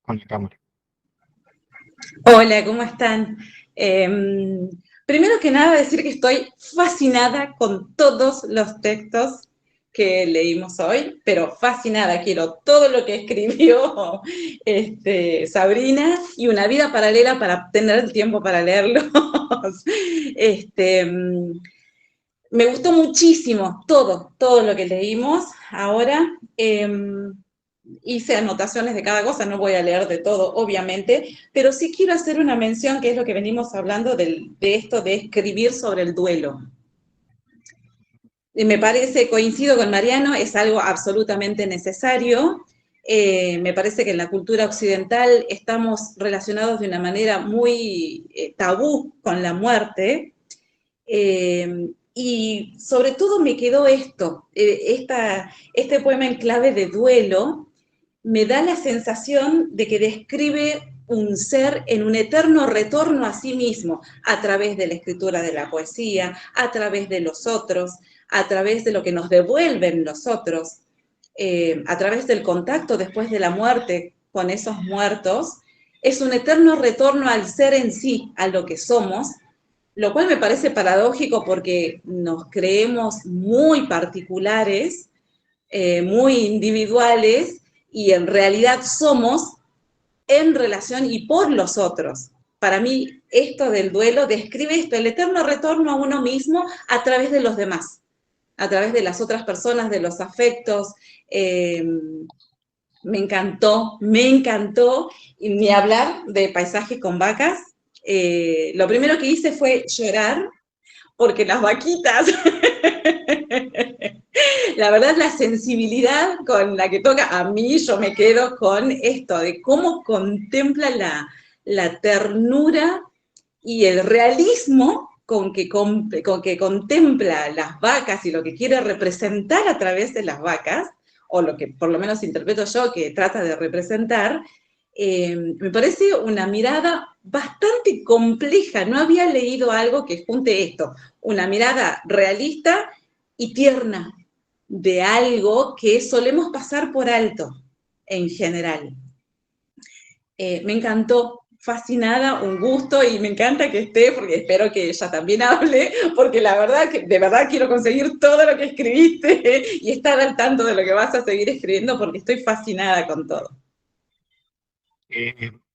con la cámara. Hola, ¿cómo están? Primero que nada, decir que estoy fascinada con todos los textos que leímos hoy, pero fascinada, quiero todo lo que escribió Sabrina y una vida paralela para tener el tiempo para leerlos. Este, Me gustó muchísimo todo lo que leímos ahora. Hice anotaciones de cada cosa, no voy a leer de todo, obviamente, pero sí quiero hacer una mención, que es lo que venimos hablando de esto de escribir sobre el duelo. Me parece, coincido con Mariano, es algo absolutamente necesario. Me parece que en la cultura occidental estamos relacionados de una manera muy tabú con la muerte. Y sobre todo me quedó esto, este poema en clave de duelo, me da la sensación de que describe un ser en un eterno retorno a sí mismo, a través de la escritura de la poesía, a través de los otros, a través de lo que nos devuelven los otros, a través del contacto después de la muerte con esos muertos, es un eterno retorno al ser en sí, a lo que somos, lo cual me parece paradójico porque nos creemos muy particulares, muy individuales, y en realidad somos en relación y por los otros. Para mí, esto del duelo describe esto, el eterno retorno a uno mismo a través de los demás, a través de las otras personas, de los afectos. Me encantó, y ni hablar de Paisaje con vacas. Lo primero que hice fue llorar, porque las vaquitas, la verdad, la sensibilidad con la que toca, a mí yo me quedo con esto, de cómo contempla la ternura y el realismo con que contempla las vacas y lo que quiere representar a través de las vacas, o lo que por lo menos interpreto yo que trata de representar. Me parece una mirada bastante compleja. No había leído algo que junte esto, una mirada realista y tierna de algo que solemos pasar por alto en general. Me encantó, fascinada, un gusto, y me encanta que esté, porque espero que ella también hable, porque la verdad que de verdad quiero conseguir todo lo que escribiste y estar al tanto de lo que vas a seguir escribiendo, porque estoy fascinada con todo.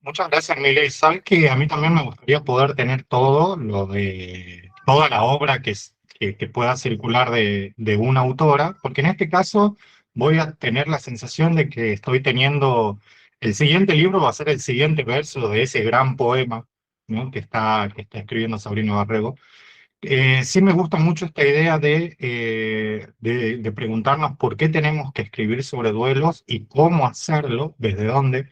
Muchas gracias, Miley. Sabes que a mí también me gustaría poder tener todo lo de toda la obra que pueda circular de una autora, porque en este caso voy a tener la sensación de que estoy teniendo el siguiente libro, va a ser el siguiente verso de ese gran poema, ¿no? que está escribiendo Sabrina Barrego. Sí me gusta mucho esta idea de preguntarnos por qué tenemos que escribir sobre duelos y cómo hacerlo, desde dónde,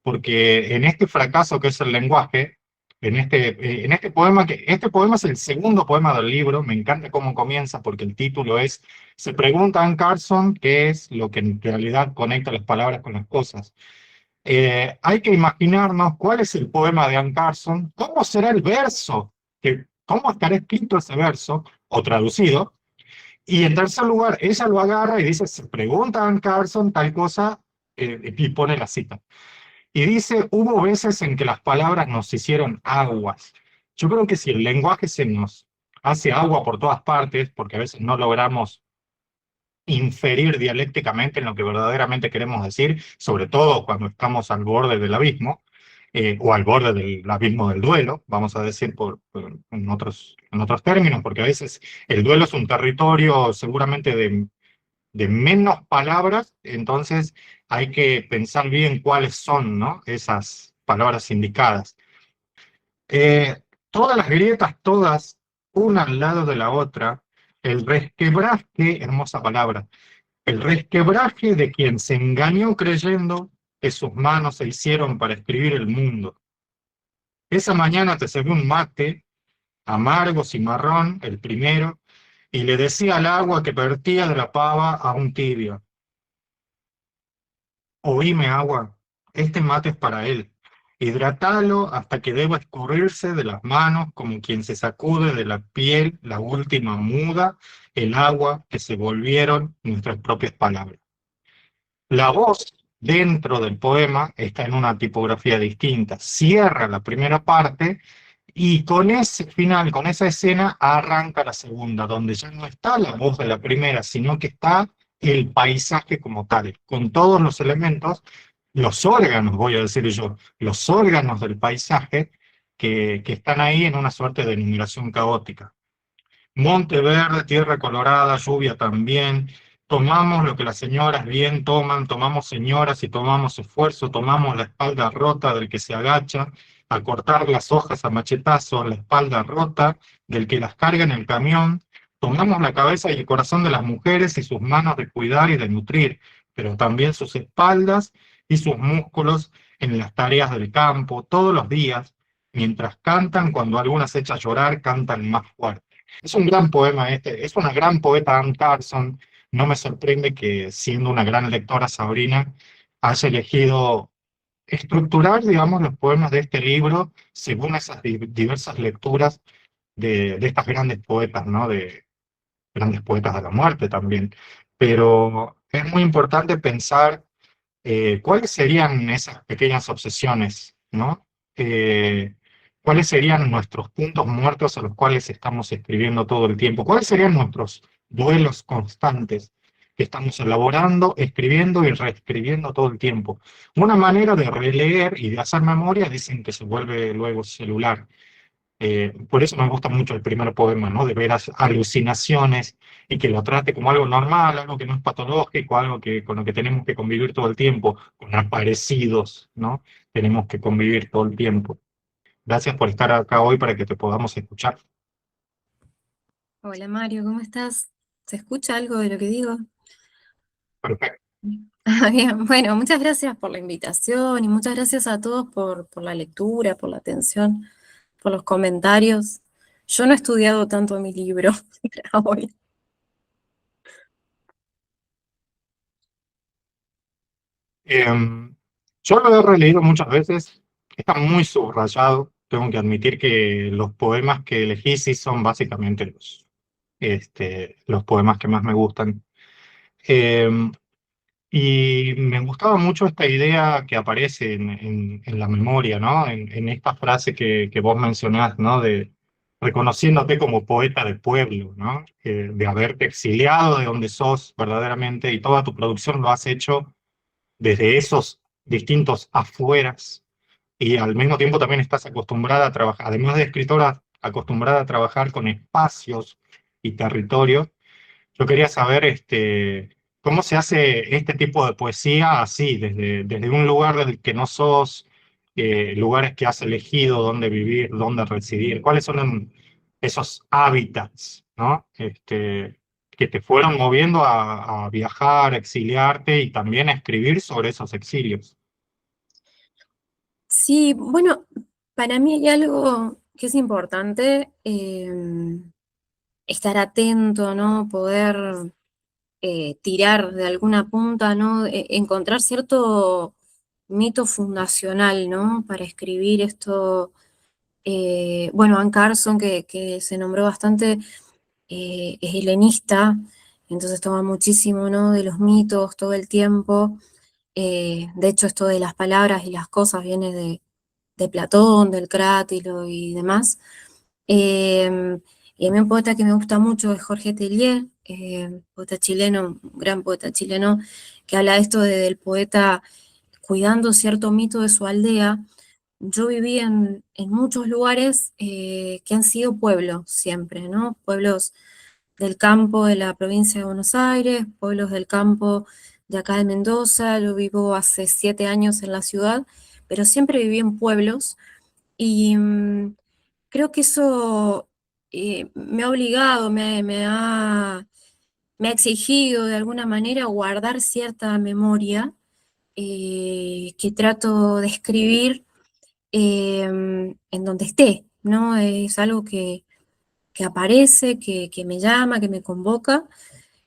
porque en este fracaso que es el lenguaje, en este poema, que este poema es el segundo poema del libro, me encanta cómo comienza porque el título es, se pregunta a Anne Carson qué es lo que en realidad conecta las palabras con las cosas. Hay que imaginarnos cuál es el poema de Anne Carson, cómo será el verso, cómo estará escrito ese verso, o traducido, y en tercer lugar, ella lo agarra y dice, se pregunta a Anne Carson tal cosa, y pone la cita. Y dice, hubo veces en que las palabras nos hicieron aguas. Yo creo que si el lenguaje se nos hace agua por todas partes, porque a veces no logramos inferir dialécticamente en lo que verdaderamente queremos decir, sobre todo cuando estamos al borde del abismo, o al borde del abismo del duelo, vamos a decir en otros términos, porque a veces el duelo es un territorio seguramente de menos palabras, entonces hay que pensar bien cuáles son, ¿no? Esas palabras indicadas. Todas las grietas, todas, una al lado de la otra, el resquebraje, hermosa palabra, el resquebraje de quien se engañó creyendo que sus manos se hicieron para escribir el mundo. Esa mañana te serví un mate, amargo, cimarrón, el primero, y le decía al agua que vertía de la pava a un tibio, oíme agua, este mate es para él. Hidratalo hasta que deba escurrirse de las manos como quien se sacude de la piel la última muda, el agua que se volvieron nuestras propias palabras. La voz dentro del poema está en una tipografía distinta. Cierra la primera parte y con ese final, con esa escena, arranca la segunda, donde ya no está la voz de la primera, sino que está el paisaje como tal, con todos los elementos, los órganos, voy a decir yo, los órganos del paisaje que están ahí en una suerte de enumeración caótica. Monte verde, tierra colorada, lluvia también. Tomamos lo que las señoras bien toman, tomamos señoras y tomamos esfuerzo, tomamos la espalda rota del que se agacha a cortar las hojas a machetazo, la espalda rota del que las carga en el camión. Tomamos la cabeza y el corazón de las mujeres y sus manos de cuidar y de nutrir, pero también sus espaldas y sus músculos en las tareas del campo, todos los días, mientras cantan, cuando alguna se echa a llorar, cantan más fuerte. Es un gran poema este, es una gran poeta Anne Carson. No me sorprende que, siendo una gran lectora, Sabrina haya elegido estructurar, digamos, los poemas de este libro según esas diversas lecturas de estas grandes poetas, ¿no? De grandes poetas de la muerte también. Pero es muy importante pensar cuáles serían esas pequeñas obsesiones ¿no? Eh, ¿Cuáles serían nuestros puntos muertos a los cuales estamos escribiendo todo el tiempo? ¿Cuáles serían nuestros duelos constantes que estamos elaborando, escribiendo y reescribiendo todo el tiempo? Una manera de releer y de hacer memoria dicen que se vuelve luego celular. Por eso me gusta mucho el primer poema, ¿no? De ver alucinaciones y que lo trate como algo normal, algo que no es patológico, algo que, con lo que tenemos que convivir todo el tiempo, con aparecidos, ¿no? Tenemos que convivir todo el tiempo. Gracias por estar acá hoy para que te podamos escuchar. Hola Mario, ¿cómo estás? ¿Se escucha algo de lo que digo? Perfecto. Bien, bueno, muchas gracias por la invitación y muchas gracias a todos por la lectura, por la atención, por los comentarios. Yo no he estudiado tanto mi libro para hoy. Yo lo he releído muchas veces, está muy subrayado. Tengo que admitir que los poemas que elegí sí son básicamente los poemas que más me gustan. Em, Y me gustaba mucho esta idea que aparece en la memoria, ¿no? En esta frase que vos mencionás, ¿no? De reconociéndote como poeta de pueblo, ¿no? De haberte exiliado de donde sos verdaderamente y toda tu producción lo has hecho desde esos distintos afueras y al mismo tiempo también estás acostumbrada a trabajar, además de escritora, acostumbrada a trabajar con espacios y territorios. Yo quería saber cómo se hace este tipo de poesía así, desde un lugar del que no sos, lugares que has elegido, dónde vivir, dónde residir, cuáles son esos hábitats, ¿no? Que te fueron moviendo a viajar, a exiliarte y también a escribir sobre esos exilios. Sí, bueno, para mí hay algo que es importante, estar atento, ¿no? Poder tirar de alguna punta, ¿no? Encontrar cierto mito fundacional, ¿no? Para escribir esto. Bueno, Anne Carson, que se nombró bastante, es helenista, entonces toma muchísimo, ¿no? De los mitos todo el tiempo. De hecho, esto de las palabras y las cosas viene de Platón, del Crátilo y demás. Y a mí un poeta que me gusta mucho es Jorge Tellier, poeta chileno, un gran poeta chileno, que habla de esto del poeta cuidando cierto mito de su aldea. Yo viví en muchos lugares que han sido pueblos siempre, ¿no? Pueblos del campo de la provincia de Buenos Aires, pueblos del campo de acá de Mendoza. Yo vivo hace 7 años en la ciudad, pero siempre viví en pueblos y creo que eso me ha obligado, me ha exigido de alguna manera guardar cierta memoria que trato de escribir en donde esté, ¿no? Es algo que aparece, que me llama, que me convoca,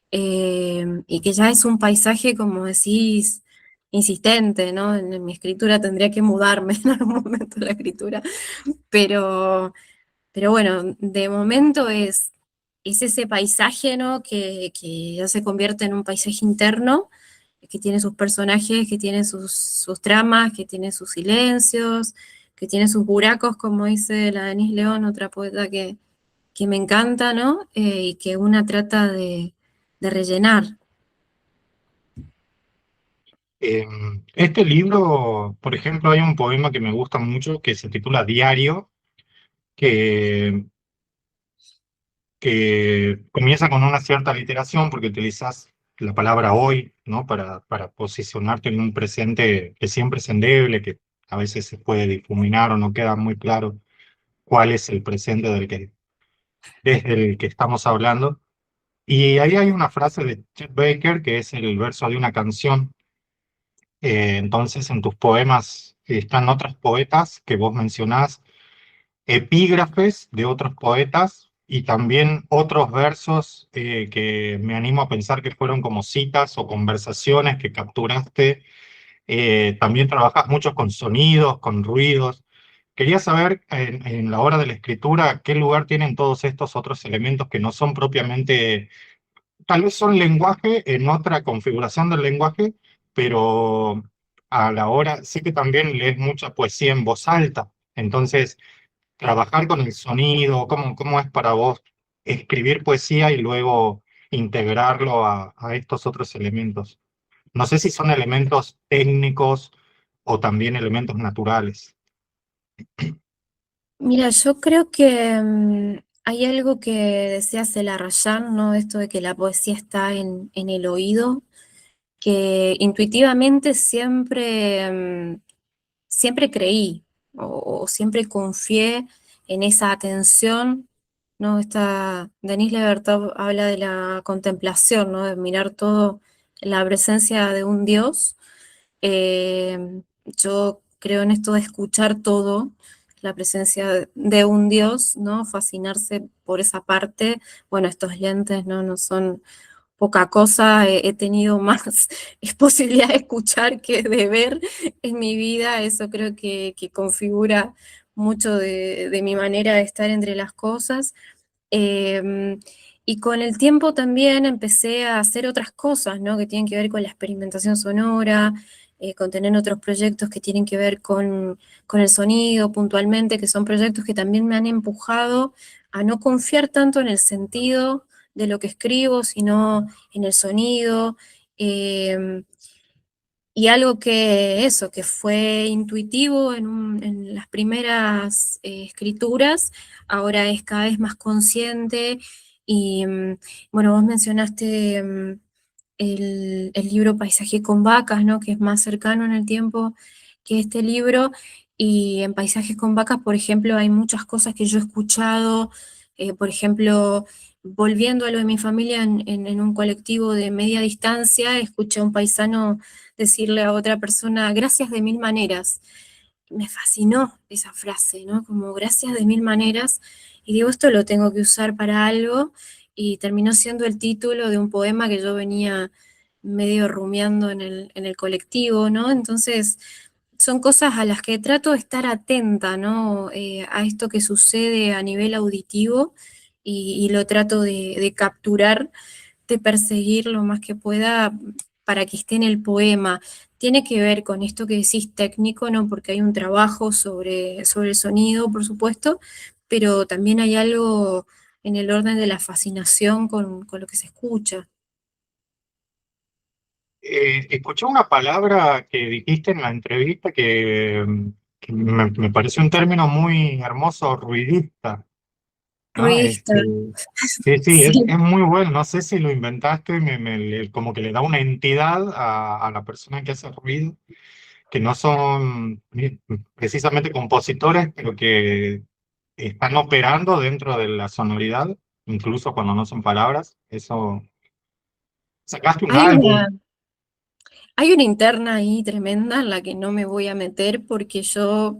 y que ya es un paisaje, como decís, insistente, ¿no? En mi escritura tendría que mudarme en algún momento la escritura, pero, pero bueno, de momento es ese paisaje, ¿no? Que ya se convierte en un paisaje interno, que tiene sus personajes, que tiene sus tramas, que tiene sus silencios, que tiene sus buracos, como dice la Denise León, otra poeta que me encanta, ¿no? Y que una trata de rellenar. Este libro, por ejemplo, hay un poema que me gusta mucho que se titula Diario, que que comienza con una cierta literación porque utilizas la palabra hoy, ¿no? Para posicionarte en un presente que siempre es endeble, que a veces se puede difuminar o no queda muy claro cuál es el presente desde el que estamos hablando. Y ahí hay una frase de Chet Baker que es el verso de una canción. Entonces, en tus poemas están otros poetas que vos mencionás, epígrafes de otros poetas y también otros versos que me animo a pensar que fueron como citas o conversaciones que capturaste. También trabajas mucho con sonidos, con ruidos. Quería saber en la hora de la escritura qué lugar tienen todos estos otros elementos que no son propiamente, tal vez son lenguaje en otra configuración del lenguaje, pero a la hora, sé que también lees mucha poesía en voz alta, entonces trabajar con el sonido, ¿cómo es para vos escribir poesía y luego integrarlo a estos otros elementos? No sé si son elementos técnicos o también elementos naturales. Mira, yo creo que hay algo que decía Celarrayán, ¿no? Esto de que la poesía está en el oído, que intuitivamente siempre creí o siempre confié en esa atención, ¿no? Denis Levertov habla de la contemplación, ¿no? De mirar todo en la presencia de un Dios. Yo creo en esto de escuchar todo, la presencia de un Dios, ¿no? Fascinarse por esa parte. Bueno, estos lentes, ¿no? No son poca cosa, he tenido más posibilidad de escuchar que de ver en mi vida, eso creo que configura mucho de mi manera de estar entre las cosas. Em, y con el tiempo también empecé a hacer otras cosas, ¿no? Que tienen que ver con la experimentación sonora, con tener otros proyectos que tienen que ver con el sonido puntualmente, que son proyectos que también me han empujado a no confiar tanto en el sentido de lo que escribo, sino en el sonido. em, y algo que fue intuitivo en las primeras escrituras, ahora es cada vez más consciente. Y bueno, vos mencionaste el libro Paisaje con vacas, ¿no? Que es más cercano en el tiempo que este libro. Y en Paisajes con vacas, por ejemplo, hay muchas cosas que yo he escuchado, por ejemplo, volviendo a lo de mi familia en un colectivo de media distancia, escuché a un paisano decirle a otra persona, gracias de mil maneras. Me fascinó esa frase, ¿no? Como gracias de mil maneras. Y digo, esto lo tengo que usar para algo. Y terminó siendo el título de un poema que yo venía medio rumiando en el colectivo, ¿no? Entonces, son cosas a las que trato de estar atenta, ¿no? A esto que sucede a nivel auditivo y lo trato de capturar, de perseguir lo más que pueda para que esté en el poema. Tiene que ver con esto que decís técnico, ¿no? Porque hay un trabajo sobre el sonido, por supuesto, pero también hay algo en el orden de la fascinación con lo que se escucha. Escuché una palabra que dijiste en la entrevista que me pareció un término muy hermoso, ruidista, ¿no? Ruidista, Sí, sí, sí. es muy bueno. No sé si lo inventaste, como que le da una entidad a la persona que hace ruido, que no son precisamente compositores, pero que están operando dentro de la sonoridad, incluso cuando no son palabras. Eso, sacaste un Hay álbum. una, hay una interna ahí tremenda en la que no me voy a meter porque yo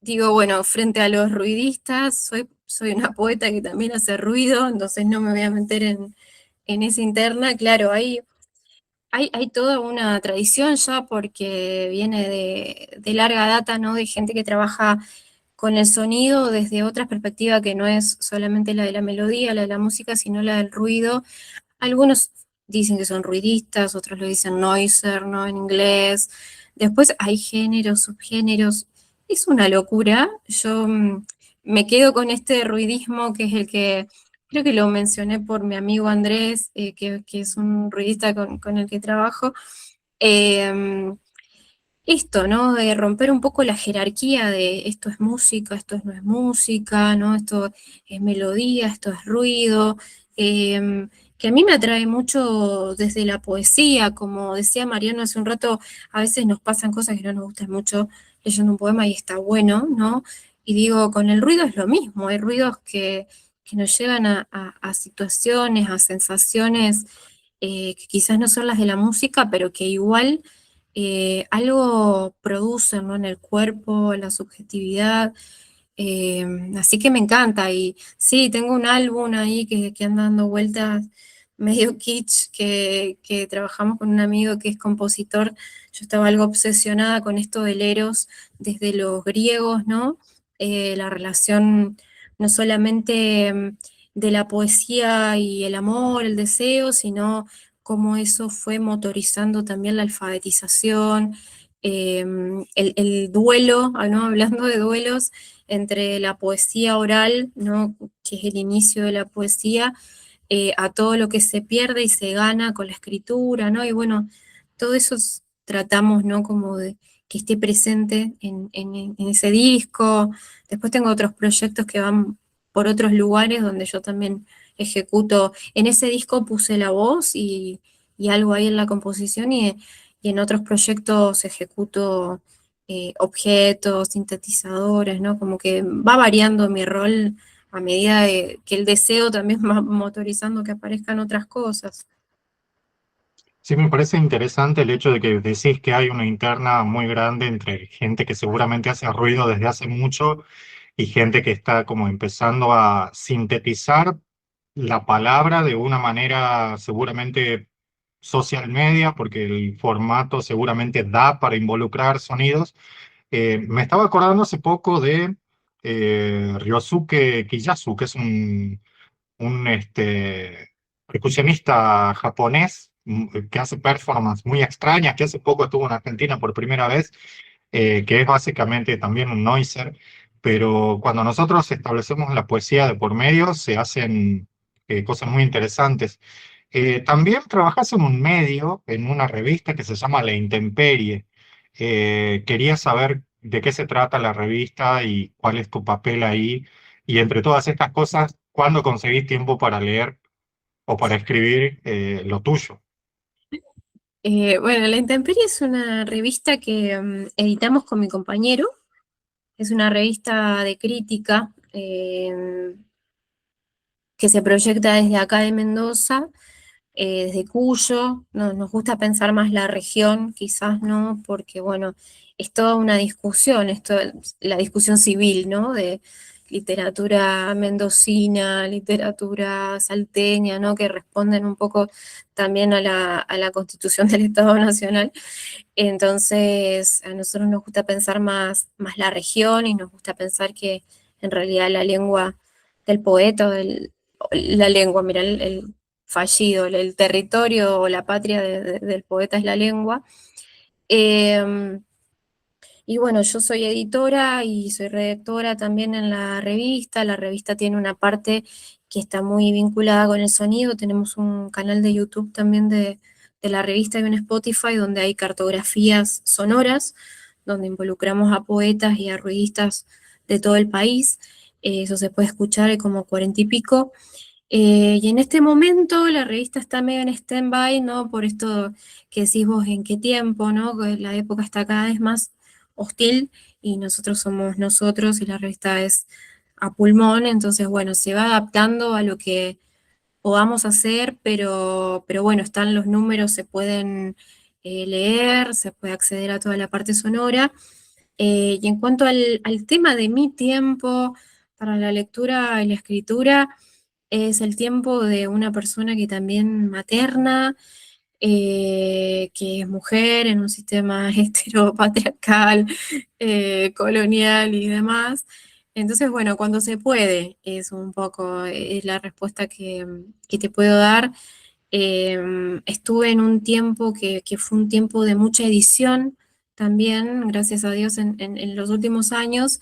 digo, bueno, frente a los ruidistas, soy una poeta que también hace ruido, entonces no me voy a meter en esa interna. Claro, hay toda una tradición ya porque viene de larga data, ¿no? De gente que trabaja con el sonido desde otra perspectiva que no es solamente la de la melodía, la de la música, sino la del ruido. Algunos dicen que son ruidistas, otros lo dicen noiser, ¿no? En inglés. Después hay géneros, subgéneros. Es una locura. Yo me quedo con este ruidismo que es el que, creo que lo mencioné por mi amigo Andrés, que es un ruidista con el que trabajo. Eh, Esto, ¿no? De romper un poco la jerarquía de esto es música, esto no es música, ¿no? Esto es melodía, esto es ruido, que a mí me atrae mucho desde la poesía, como decía Mariano hace un rato, a veces nos pasan cosas que no nos gustan mucho leyendo un poema y está bueno, ¿no? Y digo, con el ruido es lo mismo, hay ruidos que nos llevan a situaciones, a sensaciones que quizás no son las de la música, pero que igual algo producen, ¿no? En el cuerpo, en la subjetividad. eh, Así que me encanta. Y sí, tengo un álbum ahí que anda dando vueltas medio kitsch, que trabajamos con un amigo que es compositor. Yo estaba algo obsesionada con esto del eros desde los griegos, ¿no? La relación no solamente de la poesía y el amor, el deseo, sino cómo eso fue motorizando también la alfabetización, el duelo, ¿no? Hablando de duelos entre la poesía oral, ¿no? Que es el inicio de la poesía, a todo lo que se pierde y se gana con la escritura, ¿no? Y bueno, todo eso tratamos, ¿no? Como de que esté presente en ese disco. Después tengo otros proyectos que van por otros lugares donde yo también ejecuto. En ese disco puse la voz y algo ahí en la composición y en otros proyectos ejecuto objetos, sintetizadores, ¿no? Como que va variando mi rol a medida que el deseo también va motorizando que aparezcan otras cosas. Sí, me parece interesante el hecho de que decís que hay una interna muy grande entre gente que seguramente hace ruido desde hace mucho y gente que está como empezando a sintetizar la palabra de una manera seguramente social media, porque el formato seguramente da para involucrar sonidos. Me estaba acordando hace poco de Ryosuke Kiyasu, que es un percusionista japonés que hace performances muy extrañas, que hace poco estuvo en Argentina por primera vez, que es básicamente también un noiser, pero cuando nosotros establecemos la poesía de por medio se hacen cosas muy interesantes. También trabajas en un medio, en una revista que se llama La Intemperie. Quería saber de qué se trata la revista y cuál es tu papel ahí. Y entre todas estas cosas, ¿cuándo conseguís tiempo para leer o para escribir lo tuyo? Bueno, La Intemperie es una revista que editamos con mi compañero. Es una revista de crítica que se proyecta desde acá de Mendoza, desde Cuyo. Nos gusta pensar más la región, quizás, ¿no? Porque, bueno, es toda una discusión, la discusión civil, ¿no? De literatura mendocina, literatura salteña, ¿no? Que responden un poco también a la Constitución del Estado Nacional. Entonces, a nosotros nos gusta pensar más la región y nos gusta pensar que en realidad la lengua del poeta, la lengua, mira, el fallido, el territorio o la patria del poeta es la lengua. Eh, y bueno, yo soy editora y soy redactora también en la revista. La revista tiene una parte que está muy vinculada con el sonido. Tenemos un canal de YouTube también de la revista y un Spotify donde hay cartografías sonoras, donde involucramos a poetas y a ruidistas de todo el país. Eso se puede escuchar, hay como 40 y pico. Y en este momento la revista está medio en stand-by, ¿no? Por esto que decís vos, en qué tiempo, ¿no? Que la época está cada vez más hostil y nosotros somos nosotros y la revista es a pulmón, entonces, bueno, se va adaptando a lo que podamos hacer, pero bueno, están los números, se pueden leer, se puede acceder a toda la parte sonora. Y en cuanto al tema de mi tiempo para la lectura y la escritura, es el tiempo de una persona que también materna, que es mujer en un sistema heteropatriarcal, colonial y demás. Entonces, bueno, cuando se puede, es un poco es la respuesta que te puedo dar. Estuve en un tiempo que fue un tiempo de mucha edición también, gracias a Dios, en los últimos años.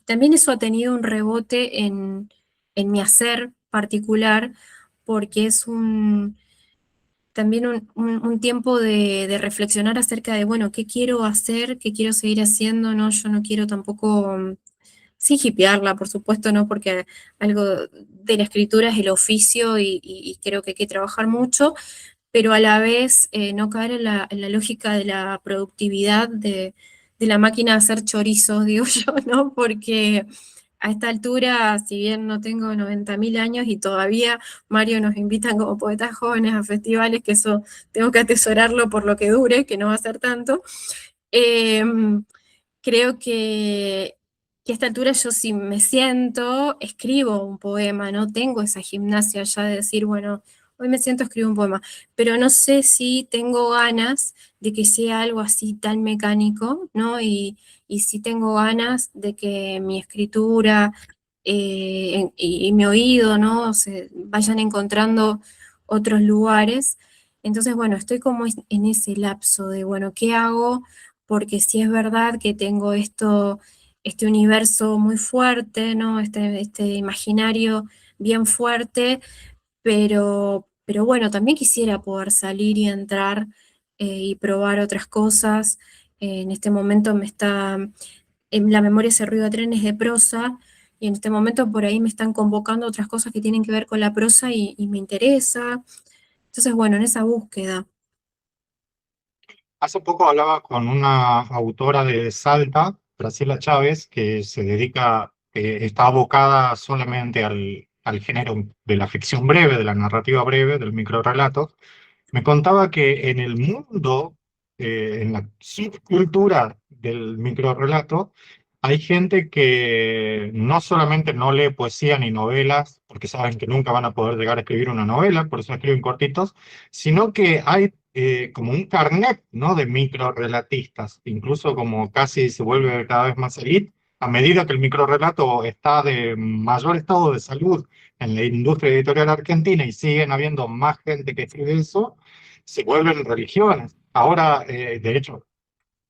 También eso ha tenido un rebote en mi hacer particular, porque es también un tiempo de reflexionar acerca de, bueno, qué quiero hacer, qué quiero seguir haciendo, ¿no? Yo no quiero tampoco, sí, hipearla, por supuesto, ¿no? Porque algo de la escritura es el oficio y creo que hay que trabajar mucho, pero a la vez no caer en la lógica de la productividad de la máquina de hacer chorizos, digo yo, ¿no? Porque a esta altura, si bien no tengo 90.000 años y todavía Mario nos invitan como poetas jóvenes a festivales, que eso tengo que atesorarlo por lo que dure, que no va a ser tanto, eh, creo que a esta altura yo si me siento, escribo un poema, no tengo esa gimnasia ya de decir, bueno, hoy me siento, escribo un poema, pero no sé si tengo ganas de que sea algo así tan mecánico, ¿no? Y sí tengo ganas de que mi escritura y mi oído, ¿no? Se vayan encontrando otros lugares. Entonces, bueno, estoy como en ese lapso de, bueno, ¿qué hago porque sí es verdad que tengo este universo muy fuerte, ¿no? Este imaginario bien fuerte, pero bueno, también quisiera poder salir y entrar y probar otras cosas. En este momento en la memoria ese ruido de trenes de prosa, y en este momento por ahí me están convocando otras cosas que tienen que ver con la prosa y me interesa. Entonces, bueno, en esa búsqueda. Hace poco hablaba con una autora de Salta, Graciela Chávez, que se dedica, está abocada solamente al género de la ficción breve, de la narrativa breve, del microrrelato. Me contaba que en el mundo, en la subcultura del microrrelato, hay gente que no solamente no lee poesía ni novelas, porque saben que nunca van a poder llegar a escribir una novela, por eso escriben cortitos, sino que hay como un carnet, ¿no?, de microrrelatistas, incluso como casi se vuelve cada vez más elite, a medida que el microrrelato está de mayor estado de salud en la industria editorial argentina y siguen habiendo más gente que escribe eso, se vuelven religiones. Ahora, de hecho,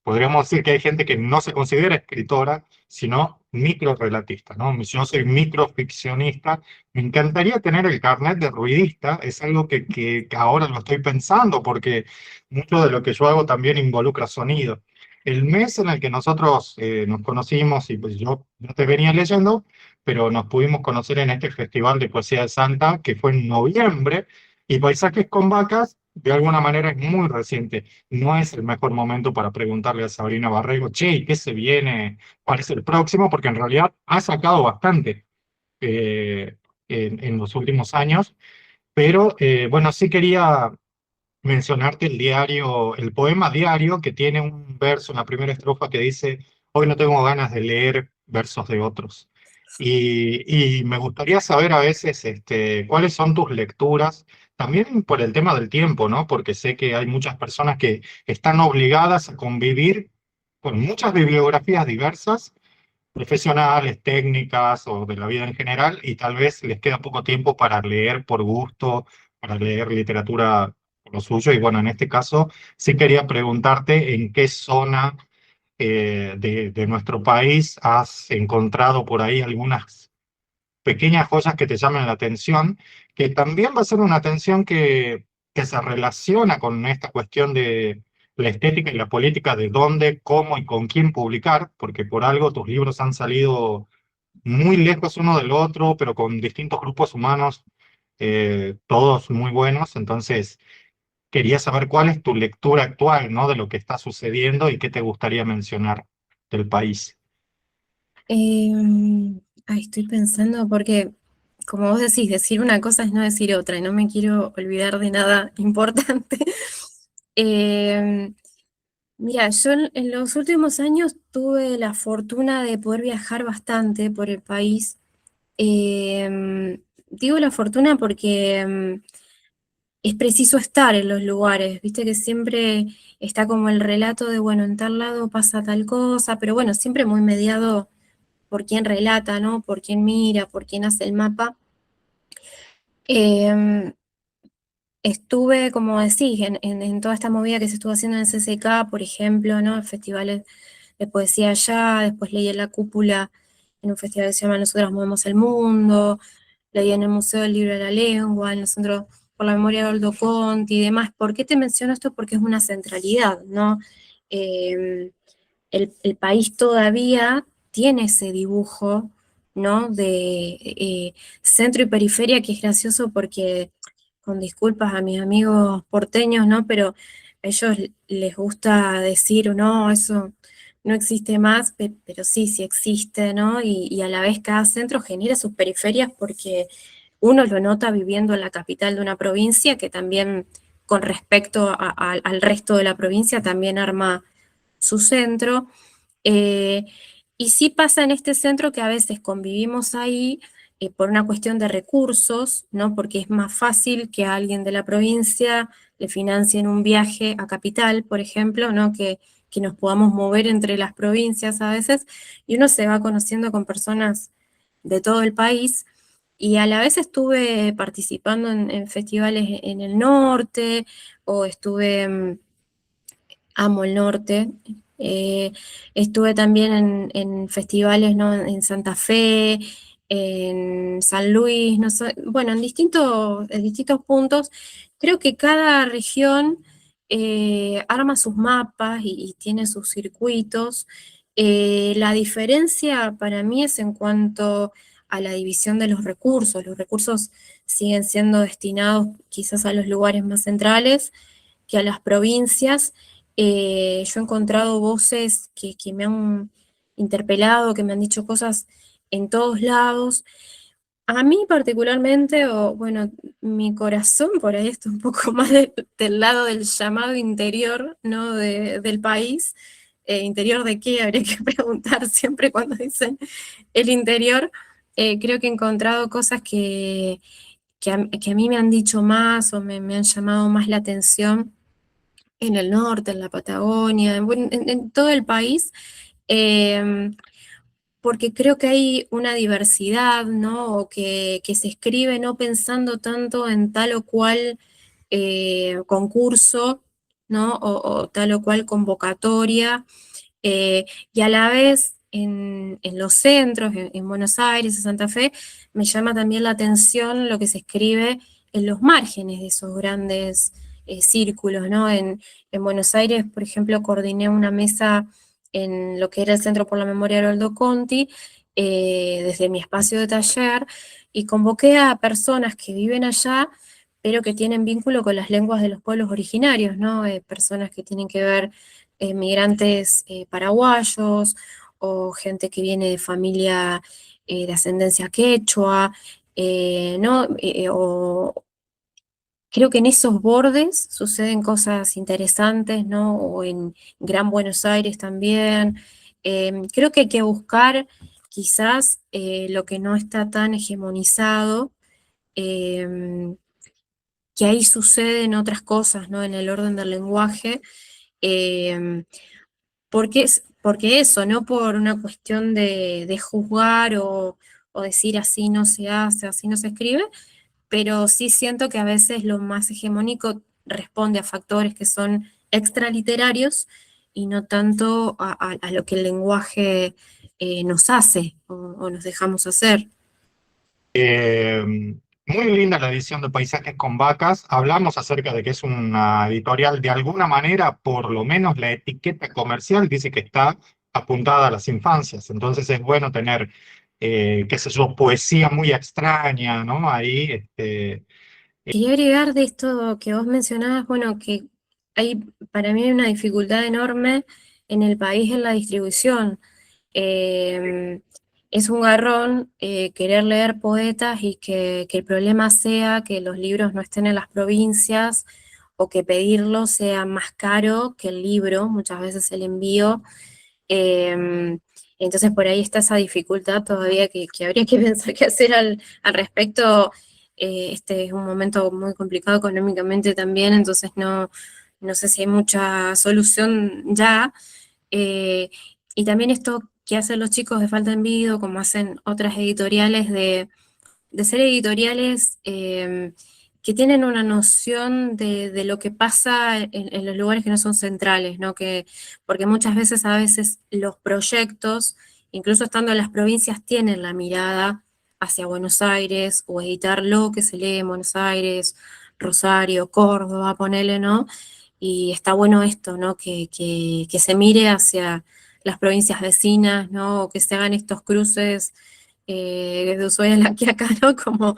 podríamos decir que hay gente que no se considera escritora, sino microrelatista, ¿no? Yo soy microficcionista. Me encantaría tener el carnet de ruidista, es algo que ahora lo estoy pensando, porque mucho de lo que yo hago también involucra sonido. El mes en el que nosotros nos conocimos, y pues yo te venía leyendo, pero nos pudimos conocer en este Festival de Poesía de Santa, que fue en noviembre, y Paisajes con Vacas, de alguna manera es muy reciente. No es el mejor momento para preguntarle a Sabrina Barrego, che, ¿y qué se viene? ¿Cuál es el próximo? Porque en realidad ha sacado bastante en los últimos años, pero bueno, sí quería mencionarte el diario, el poema diario, que tiene un verso en la primera estrofa que dice: hoy no tengo ganas de leer versos de otros. Y me gustaría saber a veces cuáles son tus lecturas, también por el tema del tiempo, ¿no? Porque sé que hay muchas personas que están obligadas a convivir con muchas bibliografías diversas, profesionales, técnicas o de la vida en general, y tal vez les queda poco tiempo para leer por gusto, para leer literatura por lo suyo. Y bueno, en este caso sí quería preguntarte en qué zona de nuestro país has encontrado por ahí algunas pequeñas joyas que te llamen la atención, que también va a ser una atención que se relaciona con esta cuestión de la estética y la política de dónde, cómo y con quién publicar, porque por algo tus libros han salido muy lejos uno del otro, pero con distintos grupos humanos, todos muy buenos. Entonces, quería saber cuál es tu lectura actual, ¿no?, de lo que está sucediendo y qué te gustaría mencionar del país. Estoy pensando porque, como vos decís, decir una cosa es no decir otra, y no me quiero olvidar de nada importante. Em, Mira, yo en los últimos años tuve la fortuna de poder viajar bastante por el país. Digo la fortuna porque es preciso estar en los lugares, viste que siempre está como el relato de, bueno, en tal lado pasa tal cosa, pero bueno, siempre muy mediado por quién relata, ¿no? Por quién mira, por quién hace el mapa. Em, Estuve, como decís, en toda esta movida que se estuvo haciendo en CCK, por ejemplo, ¿no? Festivales de poesía allá, después leí en La Cúpula, en un festival que se llama Nosotras Movemos el Mundo, leí en el Museo del Libro de la Lengua, en el Centro por la Memoria de Aldo Conti y demás. ¿Por qué te menciono esto? Porque es una centralidad, ¿no? Eh, el país todavía tiene ese dibujo, ¿no? De centro y periferia, que es gracioso porque, con disculpas a mis amigos porteños, ¿no? Pero a ellos les gusta decir, no, eso no existe más, pero sí, sí existe, ¿no? Y a la vez cada centro genera sus periferias porque uno lo nota viviendo en la capital de una provincia que también, con respecto al resto de la provincia, también arma su centro. eh, y sí pasa en este centro que a veces convivimos ahí por una cuestión de recursos, ¿no? Porque es más fácil que a alguien de la provincia le financien un viaje a capital, por ejemplo, ¿no? Que nos podamos mover entre las provincias a veces, y uno se va conociendo con personas de todo el país. Y a la vez estuve participando en festivales en el norte, o estuve, amo el norte, Estuve también en festivales, ¿no? En Santa Fe, en San Luis, no sé, bueno, en distintos puntos. Creo que cada región arma sus mapas y tiene sus circuitos. La diferencia para mí es en cuanto a la división de los recursos. Los recursos siguen siendo destinados quizás a los lugares más centrales que a las provincias. Yo he encontrado voces que me han interpelado, que me han dicho cosas en todos lados. A mí particularmente, o bueno, mi corazón por ahí está un poco más del lado del llamado interior, ¿no? Del país. ¿Interior de qué? Habría que preguntar siempre cuando dicen el interior. Creo que he encontrado cosas que a mí me han dicho más o me han llamado más la atención en el norte, en la Patagonia, en todo el país, eh, porque creo que hay una diversidad, ¿no? O que se escribe no pensando tanto en tal o cual concurso, ¿no? O tal o cual convocatoria, y a la vez en los centros, en Buenos Aires, en Santa Fe, me llama también la atención lo que se escribe en los márgenes de esos grandes círculos, ¿no? En Buenos Aires, por ejemplo, coordiné una mesa en lo que era el Centro por la Memoria de Haroldo Conti, desde mi espacio de taller, y convoqué a personas que viven allá, pero que tienen vínculo con las lenguas de los pueblos originarios, ¿no? Personas que tienen que ver migrantes paraguayos o gente que viene de familia de ascendencia quechua, ¿no? O creo que en esos bordes suceden cosas interesantes, ¿no? O en Gran Buenos Aires también. Creo que hay que buscar quizás lo que no está tan hegemonizado, eh, que ahí suceden otras cosas, ¿no? En el orden del lenguaje. Eh, porque eso, no por una cuestión de juzgar o decir así no se hace, así no se escribe, pero sí siento que a veces lo más hegemónico responde a factores que son extraliterarios y no tanto a lo que el lenguaje nos hace o nos dejamos hacer. Eh, Muy linda la edición de Paisajes con Vacas. Hablamos acerca de que es una editorial, de alguna manera, por lo menos la etiqueta comercial dice que está apuntada a las infancias. Entonces es bueno tener, qué sé yo, poesía muy extraña, ¿no? Ahí, Quería agregar de esto que vos mencionabas, bueno, que hay, para mí hay una dificultad enorme en el país en la distribución. Eh, es un garrón querer leer poetas y que el problema sea que los libros no estén en las provincias o que pedirlo sea más caro que el libro, muchas veces el envío. Eh, entonces por ahí está esa dificultad todavía que habría que pensar qué hacer al respecto. Este es un momento muy complicado económicamente también, entonces no sé si hay mucha solución ya. Eh, y también esto que hacen los chicos de Falta Envido, como hacen otras editoriales, de ser editoriales que tienen una noción de lo que pasa en los lugares que no son centrales, ¿no? Porque muchas veces a veces los proyectos, incluso estando en las provincias, tienen la mirada hacia Buenos Aires o editar lo que se lee en Buenos Aires, Rosario, Córdoba, ponele, ¿no? Y está bueno esto, ¿no? Que se mire hacia las provincias vecinas, ¿no? O que se hagan estos cruces desde Ushuaia a La Quiaca, ¿no? Como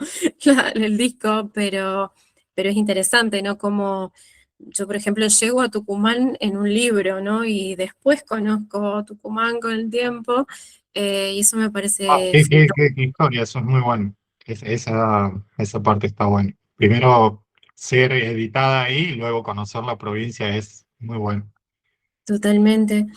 el disco, pero es interesante, ¿no? Como yo, por ejemplo, llego a Tucumán en un libro, ¿no? Y después conozco Tucumán con el tiempo, y eso me parece qué historia, eso es muy bueno. Esa parte está buena. Primero ser editada ahí y luego conocer la provincia es muy bueno. totalmente.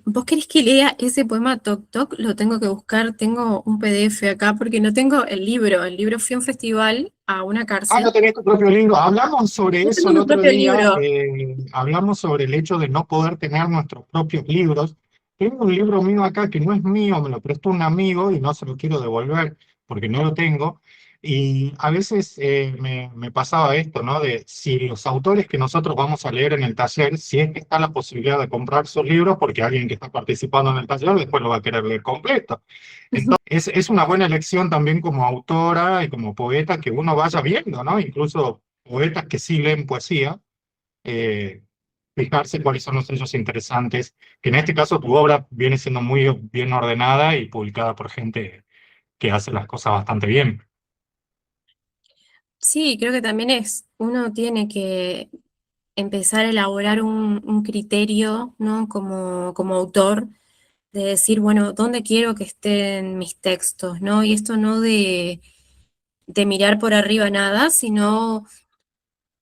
¿Vos querés que lea ese poema Toc Toc? Lo tengo que buscar, tengo un PDF acá porque no tengo el libro. El libro fue a un festival, a una Ah, no cárcel. tenés tu propio libro. Hablamos sobre No eso tengo el mi otro propio día. libro. Hablamos sobre el hecho de no poder tener nuestros propios libros. Tengo un libro mío acá que no es mío, me lo prestó un amigo y no se lo quiero devolver porque no lo tengo. Y a veces me pasaba esto, ¿no? De si los autores que nosotros vamos a leer en el taller, si es que está la posibilidad de comprar sus libros, porque alguien que está participando en el taller después lo va a querer leer completo. Entonces, es una buena elección también como autora y como poeta que uno vaya viendo, ¿no? Incluso poetas que sí leen poesía, eh, fijarse cuáles son los sellos interesantes, que en este caso tu obra viene siendo muy bien ordenada y publicada por gente que hace las cosas bastante bien. Sí, creo que también uno tiene que empezar a elaborar un criterio, ¿no? Como autor, de decir, bueno, ¿dónde quiero que estén mis textos, ¿no? Y esto no de mirar por arriba nada, sino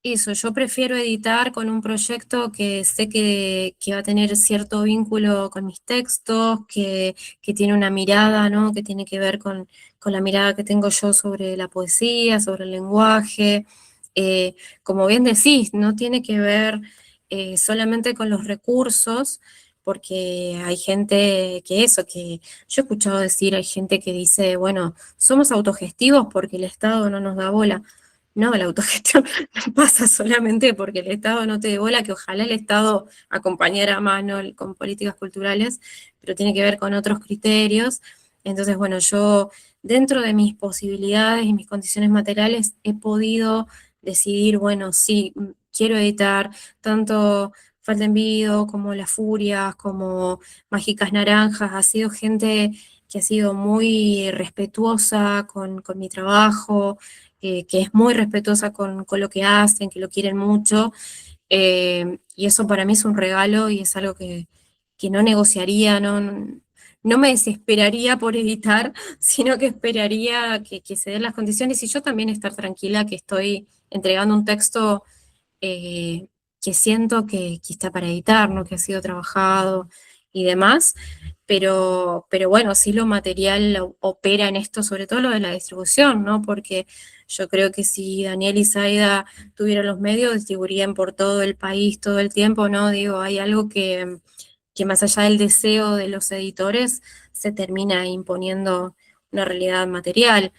eso, yo prefiero editar con un proyecto que sé que va a tener cierto vínculo con mis textos, que tiene una mirada, ¿no? Que tiene que ver con la mirada que tengo yo sobre la poesía, sobre el lenguaje. Como bien decís, no tiene que ver solamente con los recursos, porque hay gente que yo he escuchado decir, hay gente que dice, bueno, somos autogestivos porque el Estado no nos da bola. No, la autogestión no pasa solamente porque el Estado no te dé bola, que ojalá el Estado acompañara más, ¿no? Con políticas culturales, pero tiene que ver con otros criterios. Entonces, bueno, yo dentro de mis posibilidades y mis condiciones materiales he podido decidir, bueno, sí, quiero editar tanto Falta Envido como Las Furias, como Mágicas Naranjas. Ha sido gente que ha sido muy respetuosa con mi trabajo, que es muy respetuosa con lo que hacen, que lo quieren mucho, y eso para mí es un regalo y es algo que no negociaría, no me desesperaría por editar, sino que esperaría que se den las condiciones y yo también estar tranquila que estoy entregando un texto eh, que siento que está para editar, ¿no? Que ha sido trabajado y demás, pero bueno, sí lo material opera en esto, sobre todo lo de la distribución, ¿no? Porque yo creo que si Daniel y Zaida tuvieran los medios, distribuirían por todo el país todo el tiempo, ¿no? Digo, hay algo que más allá del deseo de los editores, se termina imponiendo una realidad material.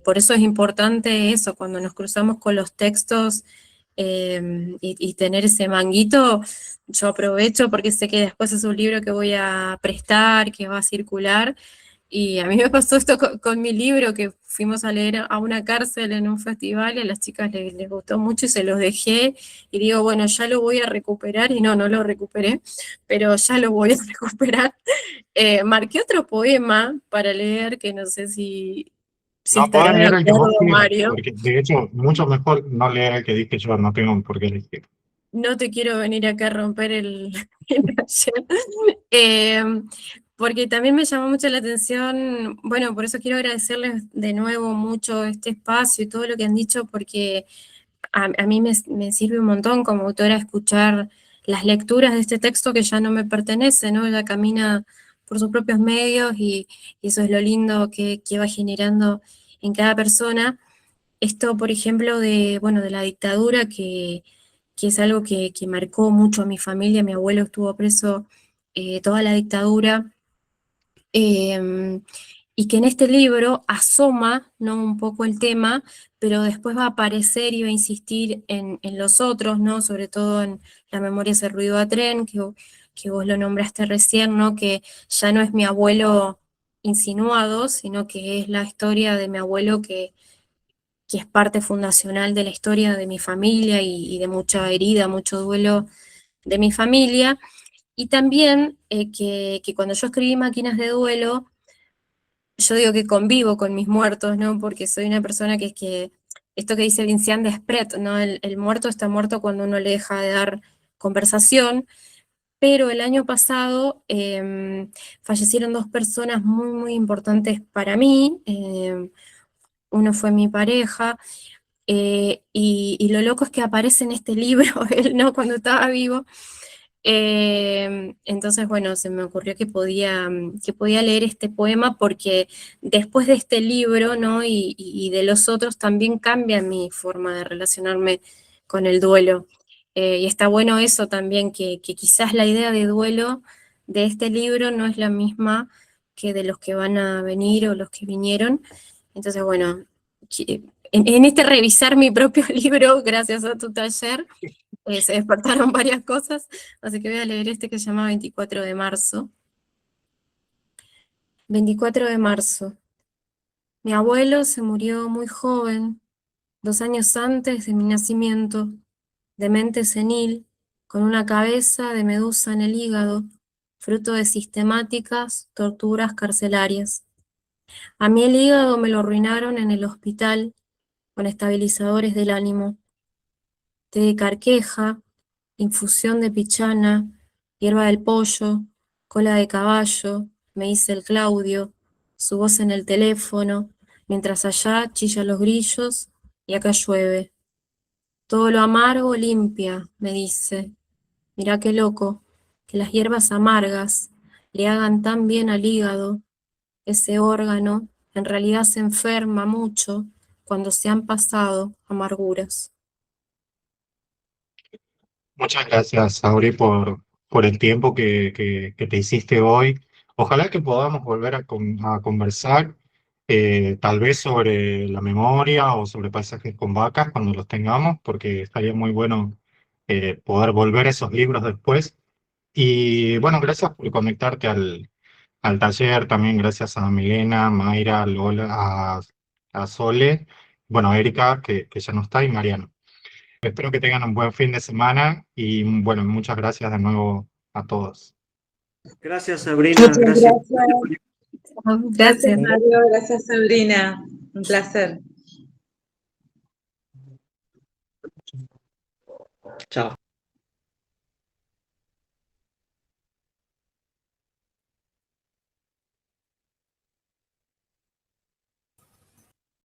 Por eso es importante eso, cuando nos cruzamos con los textos y tener ese manguito, yo aprovecho porque sé que después es un libro que voy a prestar, que va a circular. Y a mí me pasó esto con mi libro, que fuimos a leer a una cárcel en un festival y a las chicas les gustó mucho y se los dejé. Y digo, bueno, ya lo voy a recuperar, y no lo recuperé, pero ya lo voy a recuperar. Marqué otro poema para leer, que no sé si No, podés estarás de leer el que vos acuerdo, quieras, Mario. porque de hecho, mucho mejor no leer el que dije yo, no tengo por qué elegir. No te quiero venir acá a romper el ayer. Eh, Porque también me llamó mucho la atención, bueno, por eso quiero agradecerles de nuevo mucho este espacio y todo lo que han dicho, porque a mí me sirve un montón como autora escuchar las lecturas de este texto que ya no me pertenece, ¿no? Ella camina por sus propios medios y eso es lo lindo que va generando en cada persona. Esto, por ejemplo, bueno, de la dictadura, que es algo que marcó mucho a mi familia. Mi abuelo estuvo preso toda la dictadura, eh, y que en este libro asoma, ¿no? Un poco el tema, pero después va a aparecer y va a insistir en los otros, ¿no? Sobre todo en La memoria ese ruido a tren, que vos lo nombraste recién, ¿no? Que ya no es mi abuelo insinuado, sino que es la historia de mi abuelo que es parte fundacional de la historia de mi familia y de mucha herida, mucho duelo de mi familia. Y también que cuando yo escribí Máquinas de Duelo, yo digo que convivo con mis muertos, ¿no? Porque soy una persona que esto que dice Vincian Desprez, ¿no? El muerto está muerto cuando uno le deja de dar conversación, pero el año pasado fallecieron dos personas muy, muy importantes para mí. Uno fue mi pareja, y lo loco es que aparece en este libro, él no, cuando estaba vivo. Entonces, bueno, se me ocurrió que podía leer este poema porque después de este libro, ¿no? Y de los otros también cambia mi forma de relacionarme con el duelo. Y está bueno eso también, que quizás la idea de duelo de este libro no es la misma que de los que van a venir o los que vinieron. Entonces, bueno, en este revisar mi propio libro, gracias a tu taller, se despertaron varias cosas, así que voy a leer este que se llama 24 de marzo. 24 de marzo. Mi abuelo se murió muy joven, 2 años antes de mi nacimiento, de mente senil, con una cabeza de medusa en el hígado, fruto de sistemáticas torturas carcelarias. A mí el hígado me lo arruinaron en el hospital con estabilizadores del ánimo. Té de carqueja, infusión de pichana, hierba del pollo, cola de caballo, me dice el Claudio, su voz en el teléfono, mientras allá chillan los grillos y acá llueve. Todo lo amargo limpia, me dice. Mirá qué loco, que las hierbas amargas le hagan tan bien al hígado. Ese órgano en realidad se enferma mucho cuando se han pasado amarguras. Muchas gracias, Sauri, por el tiempo que te hiciste hoy. Ojalá que podamos volver a conversar, tal vez sobre la memoria o sobre paisajes con vacas cuando los tengamos, porque estaría muy bueno poder volver a esos libros después. Y bueno, gracias por conectarte al taller, también gracias a Milena, Mayra, Lola, a Sole, bueno, a Erika, que ya no está, y Mariano. Espero que tengan un buen fin de semana y bueno, muchas gracias de nuevo a todos. Gracias, Sabrina. Muchas Gracias. gracias. Gracias, Gracias. Mario. Gracias, Sabrina. Un placer. Chao.